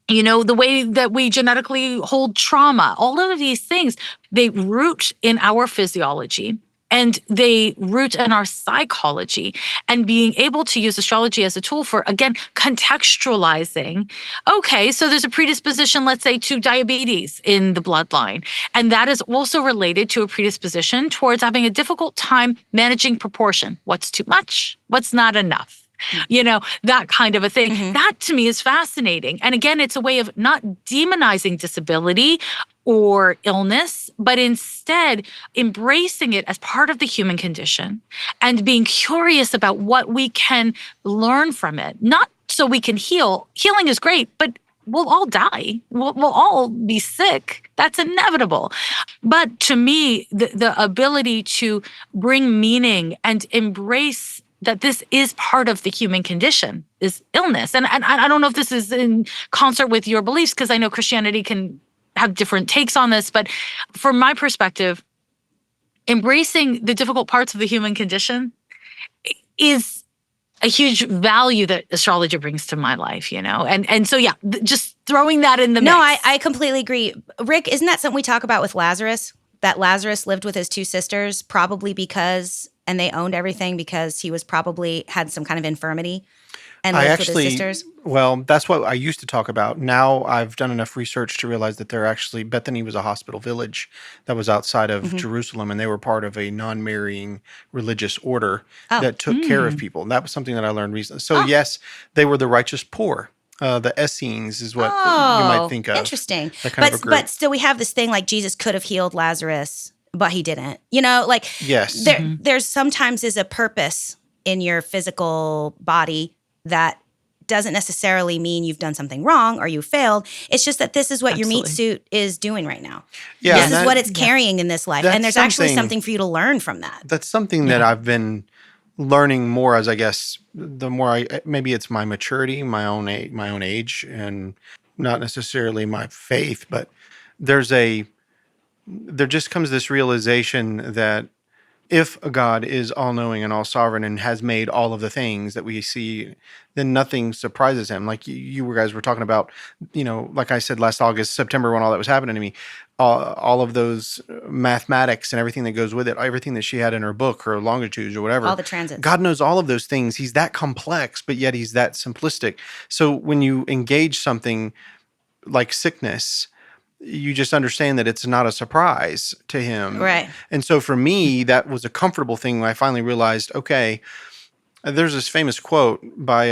the way that we genetically hold trauma, all of these things, they root in our physiology and they root in our psychology. And being able to use astrology as a tool for, again, contextualizing, okay, so there's a predisposition, let's say, to diabetes in the bloodline. And that is also related to a predisposition towards having a difficult time managing proportion. What's too much? What's not enough? That kind of a thing. That to me is fascinating. And again, it's a way of not demonizing disability or illness, but instead embracing it as part of the human condition and being curious about what we can learn from it. Not so we can heal. Healing is great, but we'll all die. We'll all be sick. That's inevitable. But to me, the ability to bring meaning and embrace that this is part of the human condition is illness. And I don't know if this is in concert with your beliefs, because I know Christianity can have different takes on this. But from my perspective, embracing the difficult parts of the human condition is a huge value that astrology brings to my life, And so, just throwing that in the mix. No, I completely agree. Rick, isn't that something we talk about with Lazarus? That Lazarus lived with his two sisters, probably because and they owned everything because he was probably had some kind of infirmity and I lived with his actually, sisters? well, that's what I used to talk about. Now I've done enough research to realize that Bethany was a hospital village that was outside of Jerusalem, and they were part of a non-marrying religious order Oh. that took care of people. And that was something that I learned recently. So yes, they were the righteous poor. The Essenes is what you might think of. Interesting. That kind of a group. But still, we have this thing like Jesus could have healed Lazarus, but he didn't. You know, like Yes. there's sometimes is a purpose in your physical body that doesn't necessarily mean you've done something wrong or you failed. It's just that this is what your meat suit is doing right now. Yeah, This is what it's carrying in this life. And there's actually something for you to learn from that. That's something that I've been learning more as, I guess, the more maybe it's my maturity, my own age, and not necessarily my faith, but there just comes this realization that if a God is all-knowing and all-sovereign and has made all of the things that we see, then nothing surprises him. Like you guys were talking about, like I said last August, September, when all that was happening to me, all of those mathematics and everything that goes with it, everything that she had in her book, her longitudes or whatever. All the transits. God knows all of those things. He's that complex, but yet he's that simplistic. So when you engage something like sickness, you just understand that it's not a surprise to him. Right. And so for me, that was a comfortable thing when I finally realized, okay, there's this famous quote by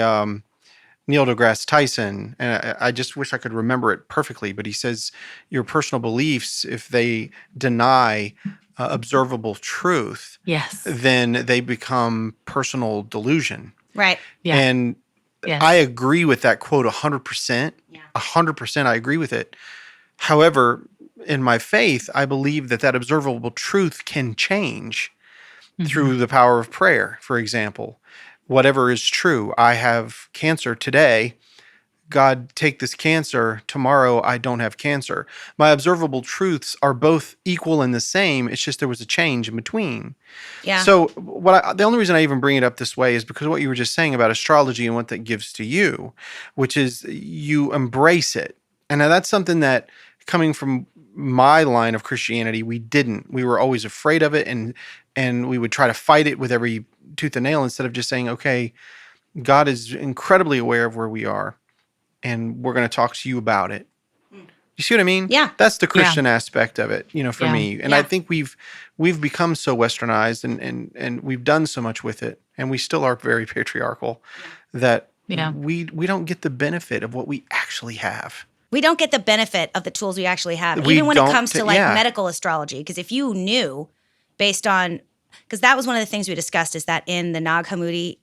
Neil deGrasse Tyson, and I just wish I could remember it perfectly, but he says, your personal beliefs, if they deny observable truth, then they become personal delusion. Right. Yeah. And I agree with that quote 100%. 100% I agree with it. However, in my faith, I believe that observable truth can change through the power of prayer, for example. Whatever is true, I have cancer today. God, take this cancer. Tomorrow, I don't have cancer. My observable truths are both equal and the same. It's just there was a change in between. Yeah. So the only reason I even bring it up this way is because of what you were just saying about astrology and what that gives to you, which is you embrace it. And now that's something that, coming from my line of Christianity, we didn't. We were always afraid of it, and we would try to fight it with every tooth and nail instead of just saying, okay, God is incredibly aware of where we are, and we're going to talk to you about it. You see what I mean? Yeah. That's the Christian aspect of it, for me. And Yeah. I think we've become so westernized and we've done so much with it, and we still are very patriarchal that we don't get the benefit of what we actually have. We don't get the benefit of the tools we actually have, We even when it don't comes to yeah. medical astrology. Because if you knew, based on, because that was one of the things we discussed, is that in the Nag Hammadi,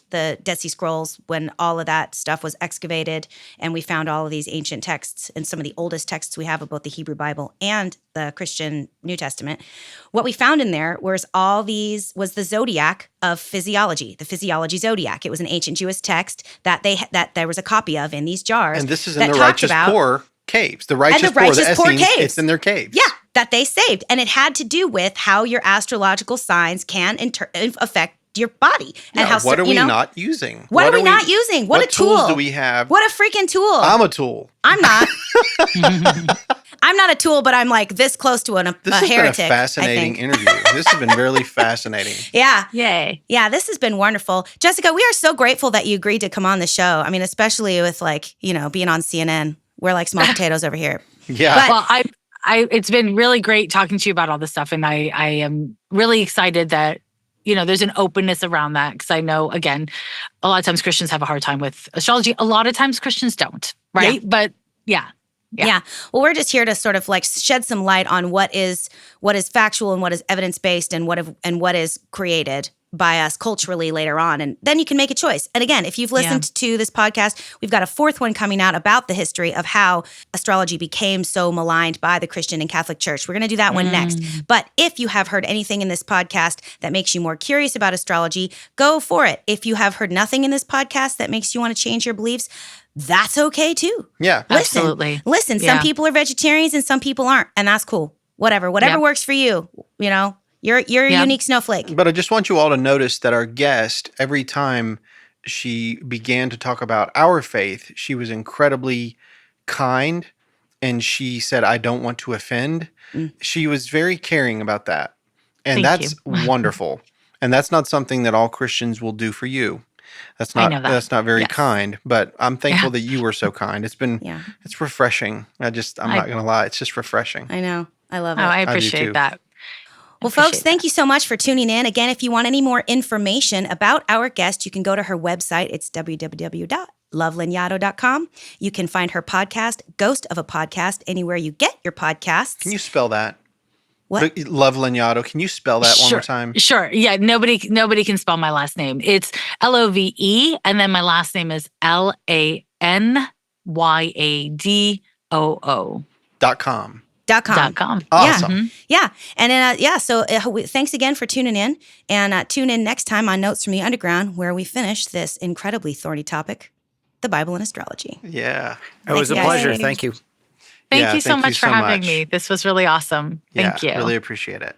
the Dead Sea Scrolls, when all of that stuff was excavated and we found all of these ancient texts and some of the oldest texts we have of both the Hebrew Bible and the Christian New Testament, what we found in there was was the zodiac of physiology, the physiology zodiac. It was an ancient Jewish text that there was a copy of in these jars. And this is in the righteous poor caves. The righteous poor caves. It's in their caves. Yeah, that they saved. And it had to do with how your astrological signs can affect your body. And how what are we not using? What are we not using? What a tool. Tools do we have? What a freaking tool. I'm a tool. I'm not. I'm not a tool, but I'm like this close to a heretic. This has been a fascinating interview. This has been really fascinating. Yeah. Yay. Yeah, this has been wonderful. Jessica, we are so grateful that you agreed to come on the show. I mean, especially with being on CNN. We're like small potatoes over here. Yeah. Well, it's been really great talking to you about all this stuff. And I am really excited that, there's an openness around that. Because I know, again, a lot of times Christians have a hard time with astrology. A lot of times Christians don't, right? Yeah. But yeah. Well, we're just here to sort of like shed some light on what is factual and what is evidence-based and what is created by us culturally later on. And then you can make a choice. And again, if you've listened to this podcast, we've got a fourth one coming out about the history of how astrology became so maligned by the Christian and Catholic Church. We're going to do that one next. But if you have heard anything in this podcast that makes you more curious about astrology, go for it. If you have heard nothing in this podcast that makes you want to change your beliefs, that's okay too. Yeah. Absolutely. Listen, some people are vegetarians and some people aren't, and that's cool. Whatever works for you, You're a unique snowflake. But I just want you all to notice that our guest, every time she began to talk about our faith, she was incredibly kind, and she said, I don't want to offend. She was very caring about that. And Thank that's wonderful. And that's not something that all Christians will do for you. That's I not know that. that's not very Yes. kind, but I'm thankful Yeah. that you were so kind. Yeah. It's refreshing. I'm not going to lie. It's just refreshing. I know. I love Oh, it. I do too. appreciate that. Well, folks, thank you so much for tuning in. Again, if you want any more information about our guest, you can go to her website. It's www.lovelanyadoo.com. You can find her podcast, Ghost of a Podcast, anywhere you get your podcasts. Can you spell that? What? Love Lanyadoo. Can you spell that one more time? Sure. Yeah. Nobody can spell my last name. It's Love, and then my last name is LANYADOO. .com. .com. Awesome. Yeah. And then, so thanks again for tuning in. And tune in next time on Notes from the Underground, where we finish this incredibly thorny topic, the Bible and astrology. Yeah. It was a you, pleasure. guys. Thank you. Thank you so much for having me. This was really awesome. Thank you. Really appreciate it.